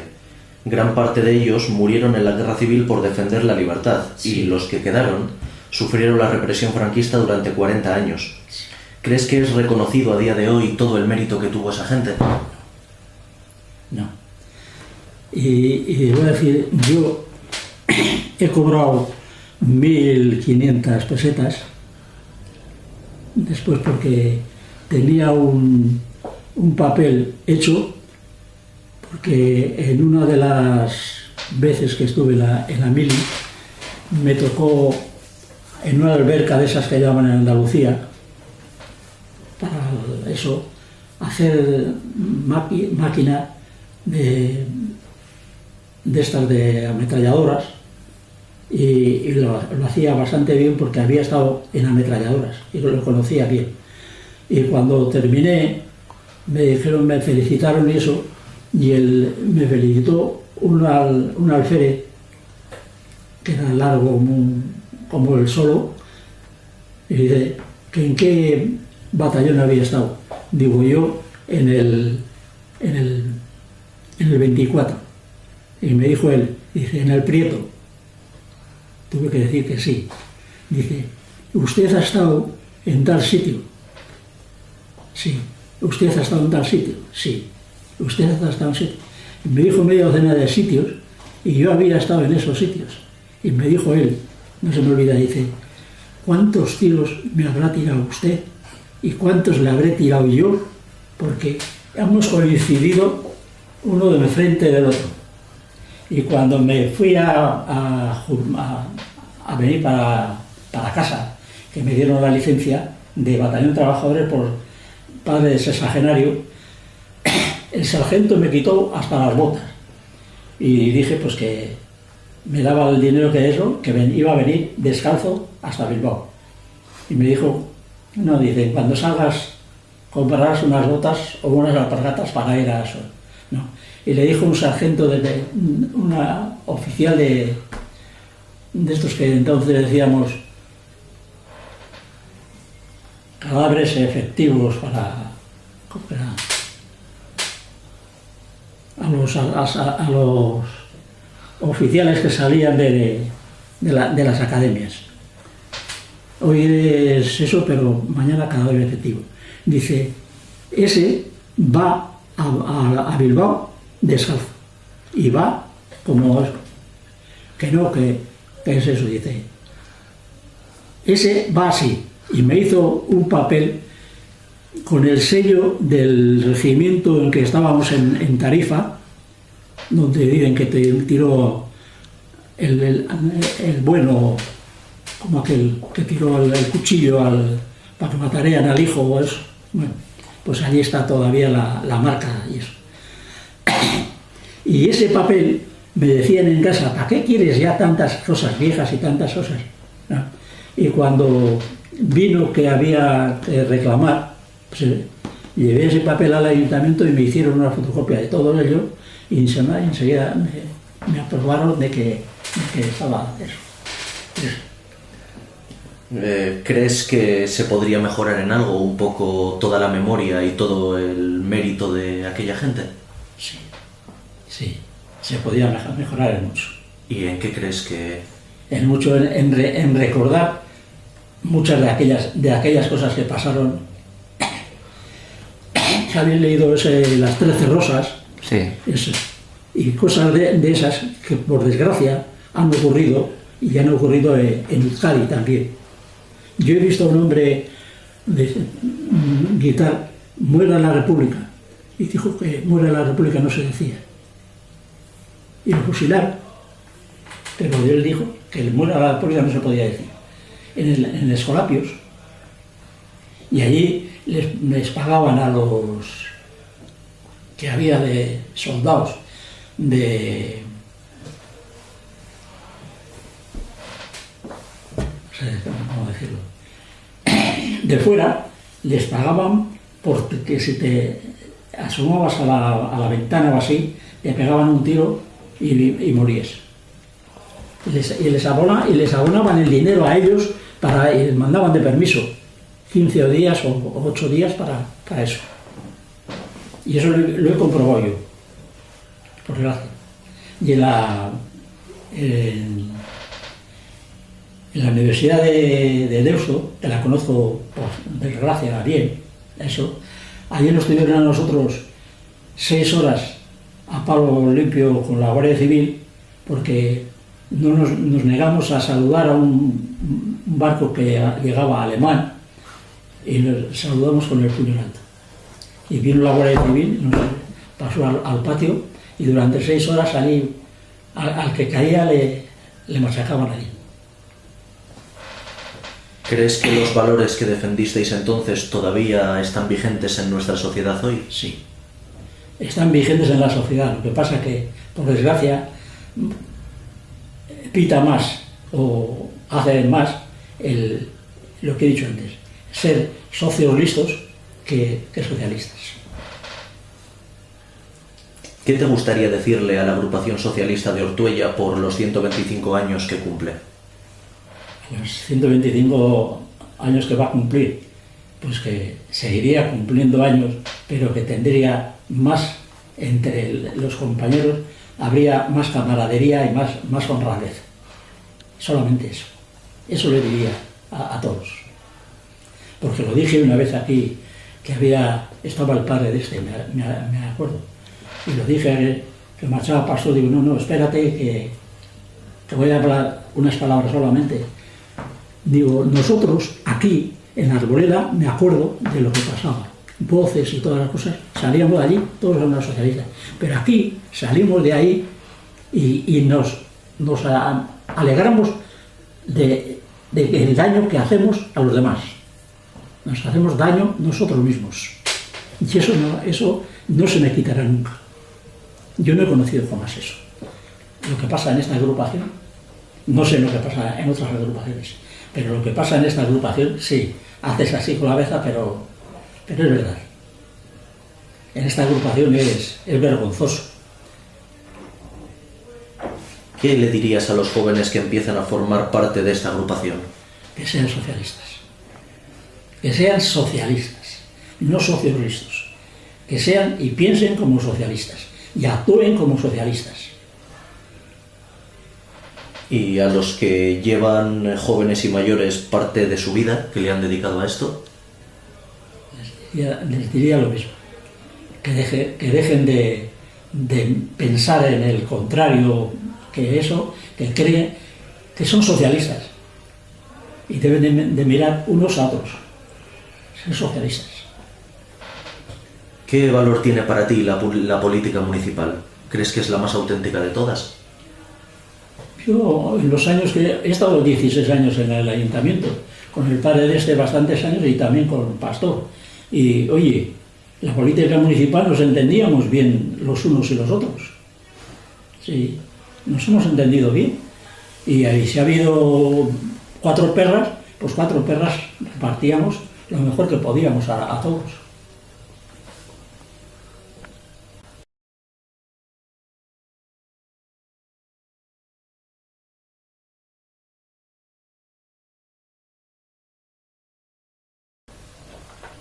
Gran parte de ellos murieron en la guerra civil por defender la libertad, sí. Y los que quedaron sufrieron la represión franquista durante 40 años. Sí. ¿Crees que es reconocido a día de hoy todo el mérito que tuvo esa gente? No. Y voy a decir, yo he cobrado 1.500 pesetas después porque tenía un papel hecho, porque en una de las veces que estuve en la mili me tocó en una alberca de esas que llaman en Andalucía, para eso, hacer máquina de estas de ametralladoras y lo hacía bastante bien porque había estado en ametralladoras y lo conocía bien. Y cuando terminé me dijeron, me felicitaron y eso, y me felicitó un alférez que era largo como el solo, y dice, ¿que en qué batallón había estado? Digo, yo en el en el 24. Y me dijo él, dice, en el Prieto. Tuve que decir que sí. Dice, ¿usted ha estado en tal sitio? Sí. ¿Usted ha estado en tal sitio? Sí. ¿Usted ha estado en sitio? Y me dijo media docena de sitios y yo había estado en esos sitios. Y me dijo él, no se me olvida, dice, ¿cuántos tiros me habrá tirado usted? ¿Y cuántos le habré tirado yo? Porque hemos coincidido uno de frente del otro. Y cuando me fui a venir para casa, que me dieron la licencia de batallón de trabajadores por padre de sexagenario, el sargento me quitó hasta las botas. Y dije pues que me daba el dinero que eso, que iba a venir descalzo hasta Bilbao. Y me dijo, no, dice, cuando salgas comprarás unas botas o unas alpargatas para ir a eso. No. Y le dijo un sargento, una oficial de estos que entonces decíamos cadáveres efectivos para a los oficiales que salían de las academias. Hoy es eso, pero mañana cadáver efectivo. Dice, ese va a Bilbao descalzo y va como eso. Que no, que es eso, dice. Ese va así. Y me hizo un papel con el sello del regimiento en que estábamos en Tarifa, donde dicen que te tiró el bueno, como aquel que tiró el cuchillo para que mataran al hijo o eso. Bueno, pues allí está todavía la marca y eso. Y ese papel me decían en casa, ¿para qué quieres ya tantas cosas viejas y tantas cosas? ¿No? Y cuando vino que había que reclamar, pues, llevé ese papel al ayuntamiento y me hicieron una fotocopia de todo ello y enseguida me aprobaron de que estaba eso. ¿Crees que se podría mejorar en algo un poco toda la memoria y todo el mérito de aquella gente? Sí, se podría mejorar en mucho. ¿Y en qué crees que...? En mucho, en recordar muchas de aquellas cosas que pasaron. ¿Habéis leído Las 13 Rosas? Sí. Y cosas de esas que por desgracia han ocurrido y han ocurrido en Euskadi también. Yo he visto a un hombre gritar, muera la República, y dijo que muera la República no se decía. Y lo fusilaron, pero él dijo que muera la República no se podía decir. En Escolapios, y allí les pagaban a los que había de soldados de ¿cómo decirlo? De fuera, les pagaban porque si te asomabas a la ventana o así, te pegaban un tiro y morías. Y les abonaban el dinero a ellos y les mandaban de permiso 15 días o 8 días para eso. Y eso lo he comprobado yo, por desgracia. Y en la Universidad de Deusto, que la conozco por desgracia bien, eso, ayer nos tuvieron a nosotros 6 horas a palo limpio con la Guardia Civil porque nos negamos a saludar a un barco que llegaba alemán y nos saludamos con el puño en alto. Y vino la Guardia Civil, nos pasó al patio y durante 6 horas allí al que caía le machacaban allí. ¿Crees que los valores que defendisteis entonces todavía están vigentes en nuestra sociedad hoy? Sí, están vigentes en la sociedad. Lo que pasa que, por desgracia, pita más o hace más lo que he dicho antes, ser socios listos que socialistas. ¿Qué te gustaría decirle a la agrupación socialista de Ortuella por los 125 años que cumple? Los 125 años que va a cumplir, pues que seguiría cumpliendo años, pero que tendría más entre los compañeros habría más camaradería y más honradez. Solamente eso. Eso le diría a todos. Porque lo dije una vez aquí, que estaba el padre de este, me acuerdo. Y lo dije, que marchaba pastor, digo, no, espérate, que te voy a hablar unas palabras solamente. Digo, nosotros aquí, en la Arboleda, me acuerdo de lo que pasaba. Voces y todas las cosas, salíamos de allí, todos eran socialistas. Pero aquí salimos de ahí y nos alegramos del daño que hacemos a los demás. Nos hacemos daño nosotros mismos. Y eso no se me quitará nunca. Yo no he conocido jamás eso. Lo que pasa en esta agrupación, no sé lo que pasa en otras agrupaciones, pero lo que pasa en esta agrupación, sí, haces así con la cabeza, pero es verdad. En esta agrupación es vergonzoso. ¿Qué le dirías a los jóvenes que empiezan a formar parte de esta agrupación? Que sean socialistas. Que sean socialistas, no socialistas. Que sean y piensen como socialistas y actúen como socialistas. ¿Y a los que llevan jóvenes y mayores parte de su vida, que le han dedicado a esto? Les diría lo mismo. Que dejen de pensar en el contrario, que creen que son socialistas. Y deben de mirar unos a otros. Ser socialistas. ¿Qué valor tiene para ti la política municipal? ¿Crees que es la más auténtica de todas? Yo, en los años que he estado 16 años en el ayuntamiento, con el padre de este bastantes años y también con el pastor. Y, oye, la política municipal nos entendíamos bien los unos y los otros. Sí, nos hemos entendido bien. Y ahí, si ha habido 4 perras, pues 4 perras repartíamos lo mejor que podíamos a todos.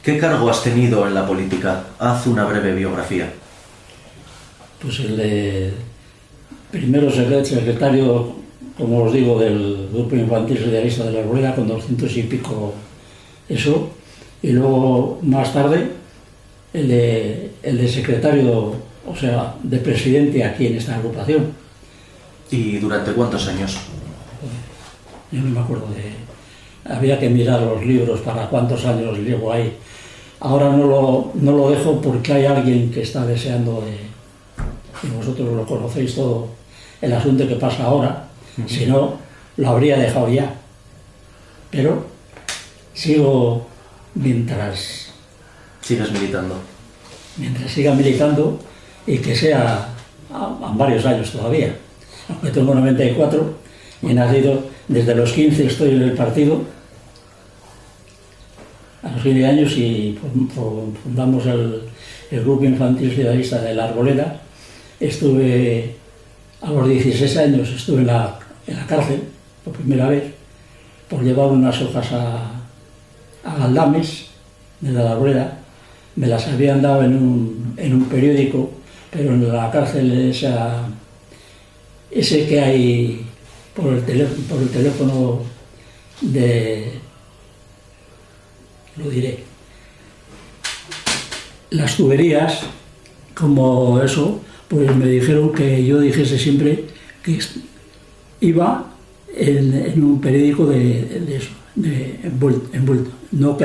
¿Qué cargo has tenido en la política? Haz una breve biografía. Pues el de primero secretario, como os digo, del Grupo Infantil Socialista de la Arboleda, con 200 y pico eso, y luego más tarde el de secretario, o sea, de presidente aquí en esta agrupación. ¿Y durante cuántos años? Yo no me acuerdo había que mirar los libros para cuántos años llevo ahí. Ahora no lo dejo porque hay alguien que está deseando y vosotros lo conocéis todo, el asunto que pasa ahora. Si no, lo habría dejado ya. Pero sigo mientras... ¿Sigues militando? Mientras siga militando y que sea a varios años todavía. Aunque tengo 94 y he nacido desde los 15, estoy en el partido. A los 15 años y fundamos el Grupo Infantil Socialista de la Arboleda. Estuve, a los 16 años, estuve en la cárcel por primera vez por llevar unas hojas a Galdames de la Arboleda. Me las habían dado en un periódico, pero en la cárcel ese que hay por el teléfono lo diré, las tuberías, como eso, pues me dijeron que yo dijese siempre que iba en un periódico de eso, envuelto. No que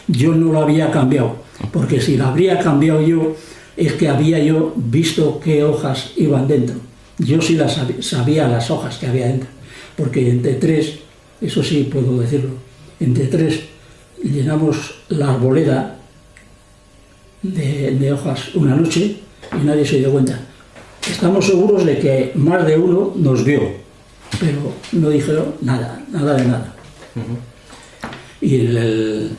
yo no lo había cambiado, porque si lo habría cambiado yo, es que había yo visto qué hojas iban dentro. Yo sí sabía las hojas que había dentro, porque entre 3, eso sí puedo decirlo, entre 3 llenamos la arboleda de hojas una noche y nadie se dio cuenta. Estamos seguros de que más de uno nos vio, pero no dijeron nada de nada. Y el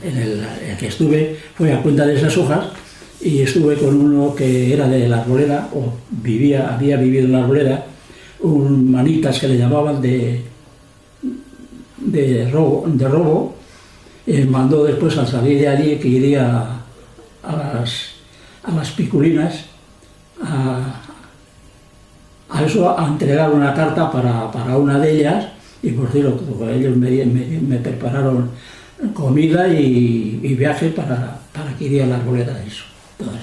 que estuve fue a cuenta de esas hojas y estuve con uno que era de la arboleda, o había vivido en la arboleda, un manitas que le llamaban de robo. Mandó después al salir de allí que iría a las piculinas a entregar una carta para una de ellas, y por cierto, ellos me prepararon comida y viaje para que iría a la arboleda de eso. Entonces,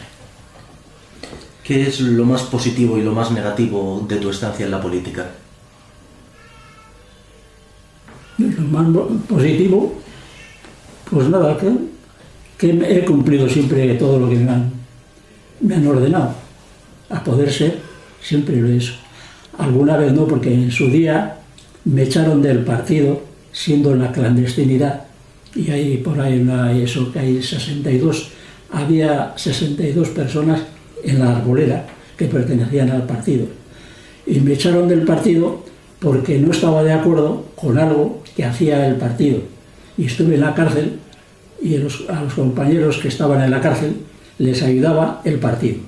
¿qué es lo más positivo y lo más negativo de tu estancia en la política? Lo más positivo, pues nada, que he cumplido siempre todo lo que me han ordenado. A poder ser, siempre lo he hecho. Alguna vez no, porque en su día me echaron del partido siendo en la clandestinidad, y ahí por ahí eso que hay había 62 personas en la arboleda que pertenecían al partido, y me echaron del partido porque no estaba de acuerdo con algo que hacía el partido, y estuve en la cárcel, y a los compañeros que estaban en la cárcel les ayudaba el partido,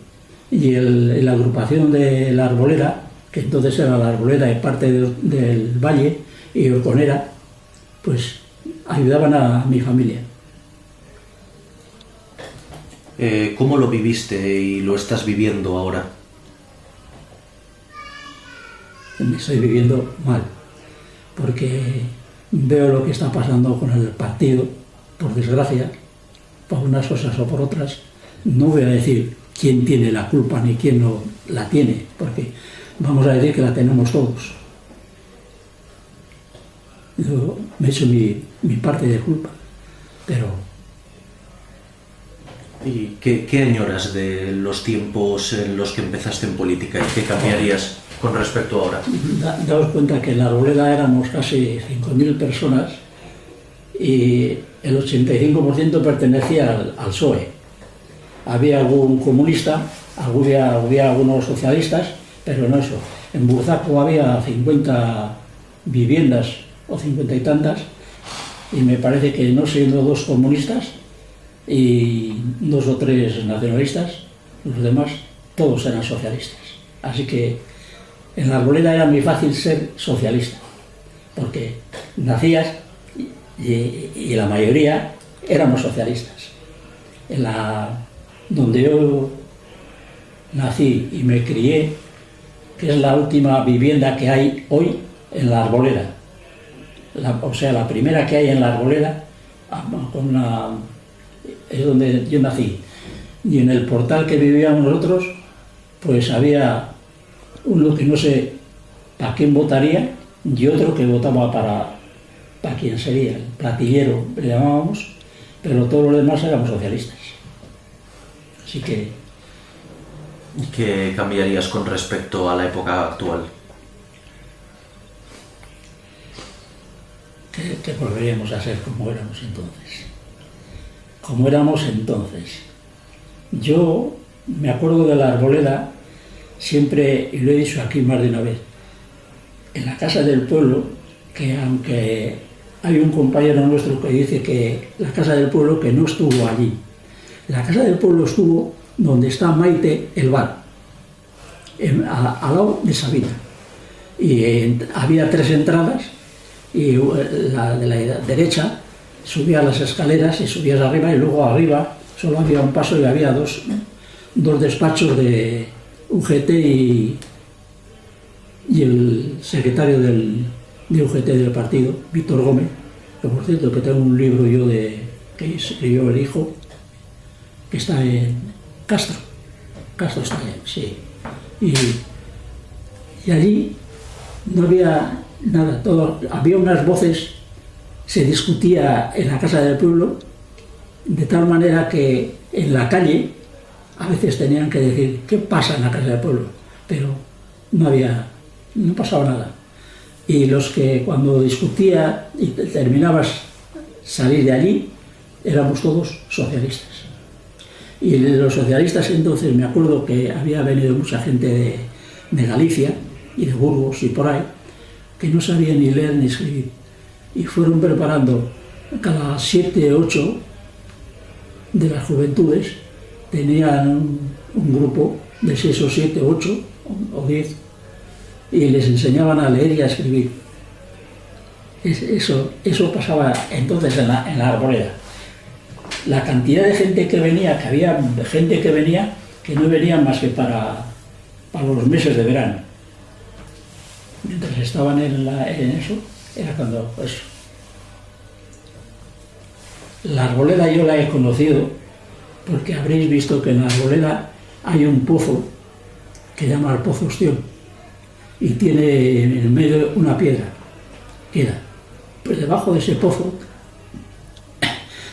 y la agrupación de la arboleda, que entonces era la arboleda de parte del Valle y Orconera, pues ayudaban a mi familia. ¿Cómo lo viviste y lo estás viviendo ahora? Me estoy viviendo mal, porque veo lo que está pasando con el partido, por desgracia, por unas cosas o por otras. No voy a decir quién tiene la culpa ni quién no la tiene, porque vamos a decir que la tenemos todos. Yo me he hecho mi parte de culpa, pero... ¿Y qué añoras de los tiempos en los que empezaste en política y qué cambiarías con respecto a ahora? Daos cuenta que en la arboleda éramos casi 5.000 personas y el 85% pertenecía al PSOE. Había algún comunista, había algunos socialistas, pero no eso. En Burzaco había 50 viviendas o 50 y tantas, y me parece que no siendo 2 comunistas y 2 o 3 nacionalistas, los demás todos eran socialistas. Así que en la arboleda era muy fácil ser socialista, porque nacías y la mayoría éramos socialistas. Donde yo nací y me crié, que es la última vivienda que hay hoy en la arboleda, o sea, la primera que hay en la arboleda, es donde yo nací. Y en el portal que vivíamos nosotros, pues había uno que no sé para quién votaría y otro que votaba para quién sería, el platillero le llamábamos, pero todos los demás éramos socialistas. Así que... ¿Qué cambiarías con respecto a la época actual? Que volveríamos a ser como éramos entonces. Como éramos entonces. Yo me acuerdo de la arboleda, siempre, y lo he dicho aquí más de una vez, en la Casa del Pueblo, que aunque hay un compañero nuestro que dice que la Casa del Pueblo que no estuvo allí. La Casa del Pueblo estuvo donde está Maite el bar, al lado de Sabina. Y había 3 entradas, y la de la derecha subía las escaleras y subías arriba, y luego arriba solo había un paso y había dos despachos de UGT y el secretario de UGT del partido, Víctor Gómez, que por cierto que tengo un libro yo que escribió el hijo, que está en Castro está allí, sí. Y allí no había nada, había unas voces, se discutía en la Casa del Pueblo, de tal manera que en la calle a veces tenían que decir qué pasa en la Casa del Pueblo, pero no pasaba nada. Y los que cuando discutía y terminabas salir de allí, éramos todos socialistas. Y de los socialistas entonces me acuerdo que había venido mucha gente de Galicia y de Burgos y por ahí, que no sabían ni leer ni escribir. Y fueron preparando cada 7, 8 de las juventudes, tenían un grupo de 6 o 7, 8 o 10, y les enseñaban a leer y a escribir. Eso pasaba entonces en la arboleda. La cantidad de gente que venía, que había gente que venía, que no venían más que para para los meses de verano. Mientras estaban en eso, era cuando eso. La Arboleda yo la he conocido porque habréis visto que en la Arboleda hay un pozo que llama el Pozo Ostión y tiene en el medio una piedra. Queda. Pues debajo de ese pozo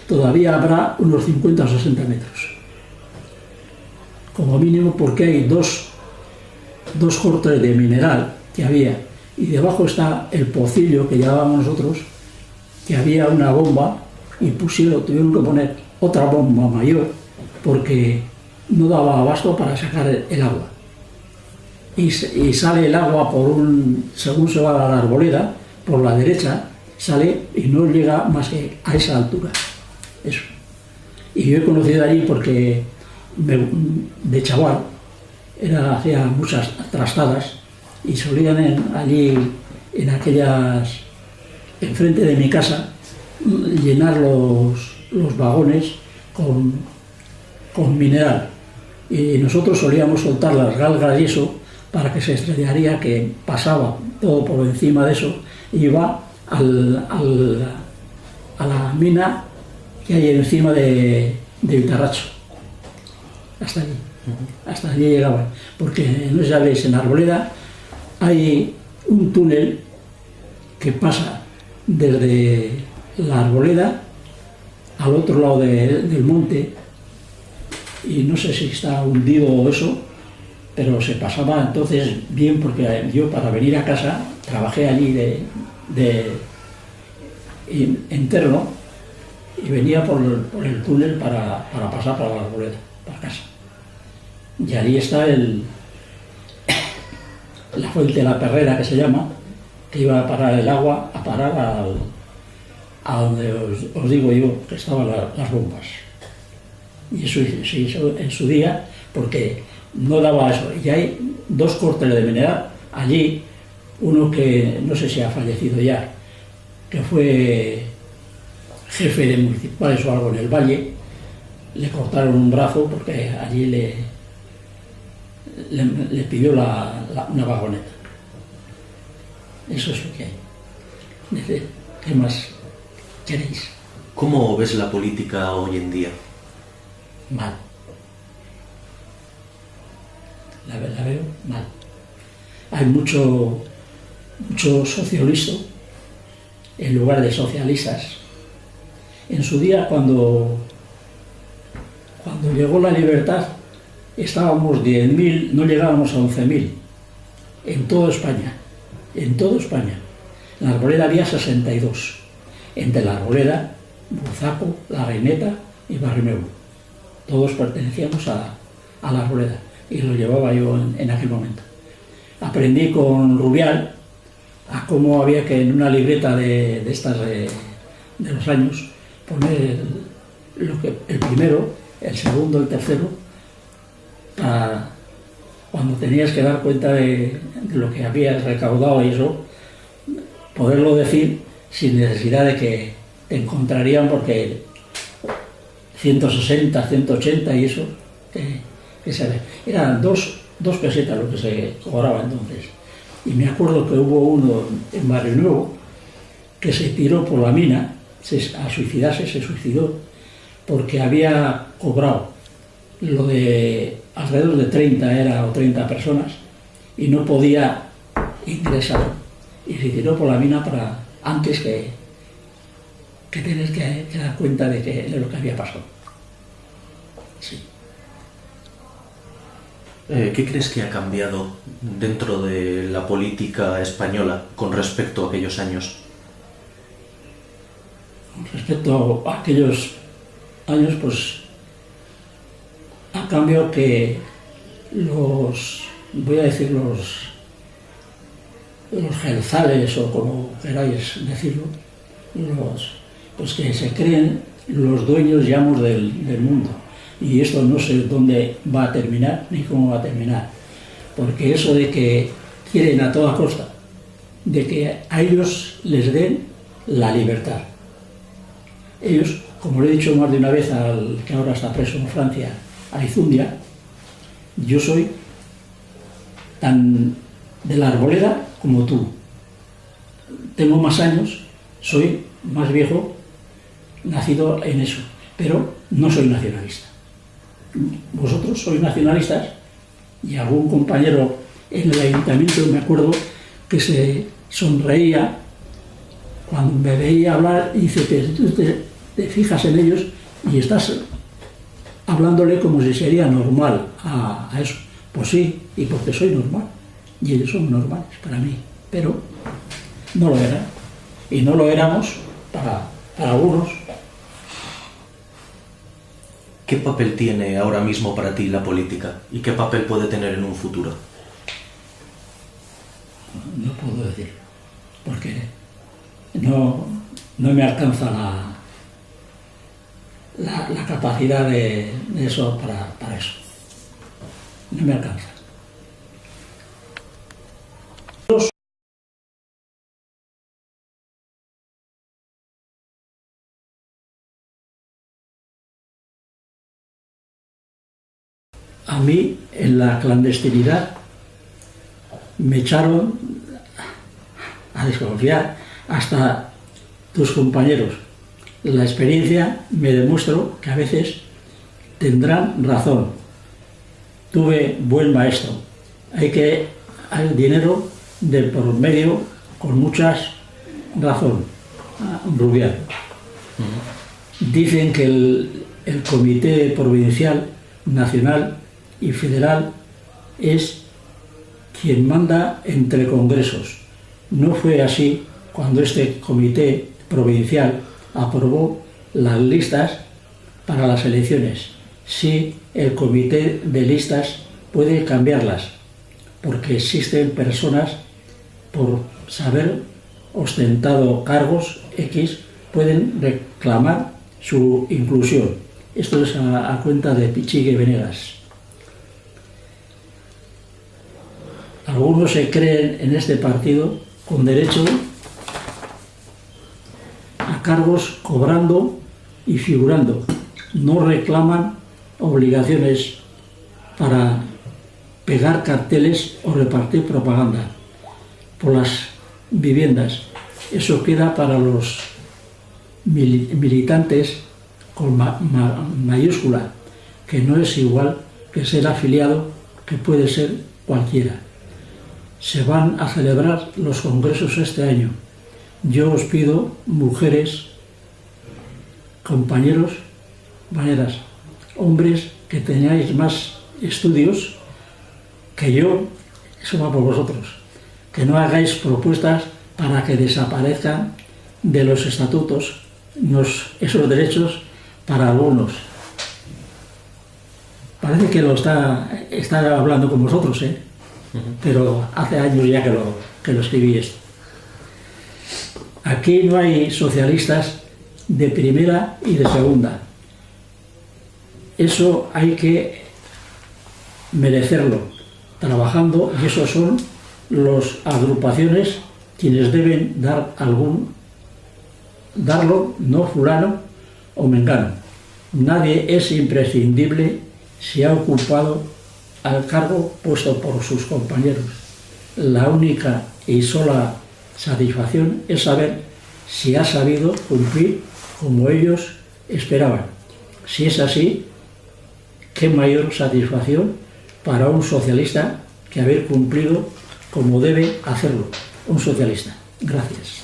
todavía habrá unos 50 o 60 metros. Como mínimo, porque hay dos cortes de mineral que había, y debajo está el pocillo que llamábamos nosotros, que había una bomba y tuvieron que poner otra bomba mayor porque no daba abasto para sacar el agua. Y sale el agua según se va a la Arboleda, por la derecha, sale y no llega más que a esa altura. Eso. Y yo he conocido allí porque de chaval hacía muchas trastadas y solían allí en aquellas, enfrente de mi casa, llenar los vagones con mineral, y nosotros solíamos soltar las galgas y eso para que se estrellaría, que pasaba todo por encima de eso y iba a la mina que hay encima de Vitarracho, hasta allí. Hasta allí llegaban, porque no sabéis, en Arboleda hay un túnel que pasa desde la Arboleda al otro lado del monte, y no sé si está hundido o eso, pero se pasaba entonces bien, porque yo para venir a casa trabajé allí de interno y venía por el túnel para pasar por la Arboleda, para casa. Y allí está la fuente de la Perrera, que se llama, que iba a parar el agua, a parar a donde os digo yo que estaban las bombas. Y eso se hizo en su día porque no daba eso. Y hay dos cortes de mineral allí, uno que no sé si ha fallecido ya, que fue jefe de municipales o algo en el Valle, le cortaron un brazo porque allí le pidió una vagoneta. Eso es lo que hay. ¿Qué más queréis? ¿Cómo ves la política hoy en día? Mal. La veo mal. Hay mucho socialista en lugar de socialistas. En su día, cuando llegó la libertad, estábamos 10.000, no llegábamos a 11.000 en toda España. En toda España. En la Arboleda había 62. Entre la Arboleda, Buzaco, La Reineta y Barrio Nuevo. Todos pertenecíamos a la Arboleda, y lo llevaba yo en aquel momento. Aprendí con Rubial a cómo había que en una libreta de estas de los años poner el primero, el segundo, el tercero, para cuando tenías que dar cuenta de lo que habías recaudado y eso, poderlo decir sin necesidad de que te encontrarían, porque 160, 180 y eso, que se ve. Eran dos pesetas lo que se cobraba entonces. Y me acuerdo que hubo uno en Barrio Nuevo que se tiró por la mina a suicidarse, se suicidó, porque había cobrado lo de alrededor de 30 o 30 personas y no podía ingresar, y se tiró por la mina para antes que tener que dar cuenta de lo que había pasado. Sí. ¿Qué crees que ha cambiado dentro de la política española con respecto a aquellos años? Con respecto a aquellos años, pues ha cambiado que voy a decir los genzales, o como queráis decirlo, pues que se creen los dueños y amos del mundo. Y esto no sé dónde va a terminar ni cómo va a terminar, porque eso de que quieren a toda costa de que a ellos les den la libertad. Ellos, como le he dicho más de una vez al que ahora está preso en Francia, a Izundia, yo soy tan de la arboleda como tú. Tengo más años, soy más viejo, nacido en eso, pero no soy nacionalista. Vosotros sois nacionalistas y algún compañero en el ayuntamiento, me acuerdo, que se sonreía cuando me veía hablar y dice que tú te fijas en ellos y estás hablándole como si sería normal a eso. Pues sí, y porque soy normal. Y ellos son normales para mí, pero no lo eran. Y no lo éramos para algunos. ¿Qué papel tiene ahora mismo para ti la política? ¿Y qué papel puede tener en un futuro? No puedo decir, porque no me alcanza la capacidad de eso para eso. No me alcanza. A mí, en la clandestinidad, me echaron a desconfiar hasta tus compañeros. La experiencia me demostró que a veces tendrán razón. Tuve buen maestro. Hay dinero de por medio con muchas razón. Rubial. Dicen que el Comité Provincial, Nacional y Federal es quien manda entre congresos. No fue así cuando este Comité Provincial aprobó las listas para las elecciones. Sí, el Comité de Listas puede cambiarlas, porque existen personas, por saber ostentado cargos X, pueden reclamar su inclusión. Esto es a cuenta de Pichigue Venegas. Algunos se creen en este partido con derecho a cargos cobrando y figurando. No reclaman obligaciones para pegar carteles o repartir propaganda por las viviendas. Eso queda para los militantes con mayúscula, que no es igual que ser afiliado, que puede ser cualquiera. Se van a celebrar los congresos este año. Yo os pido, mujeres, compañeros, compañeras, hombres que tengáis más estudios que yo, eso va por vosotros, que no hagáis propuestas para que desaparezcan de los estatutos esos derechos para algunos. Parece que lo está hablando con vosotros, pero hace años ya que lo escribí esto. Aquí no hay socialistas de primera y de segunda. Eso hay que merecerlo, trabajando, y esos son las agrupaciones quienes deben darlo, no fulano o mengano. Nadie es imprescindible si ha ocupado al cargo puesto por sus compañeros. La única y sola satisfacción es saber si ha sabido cumplir como ellos esperaban. Si es así, qué mayor satisfacción para un socialista que haber cumplido como debe hacerlo un socialista. Gracias.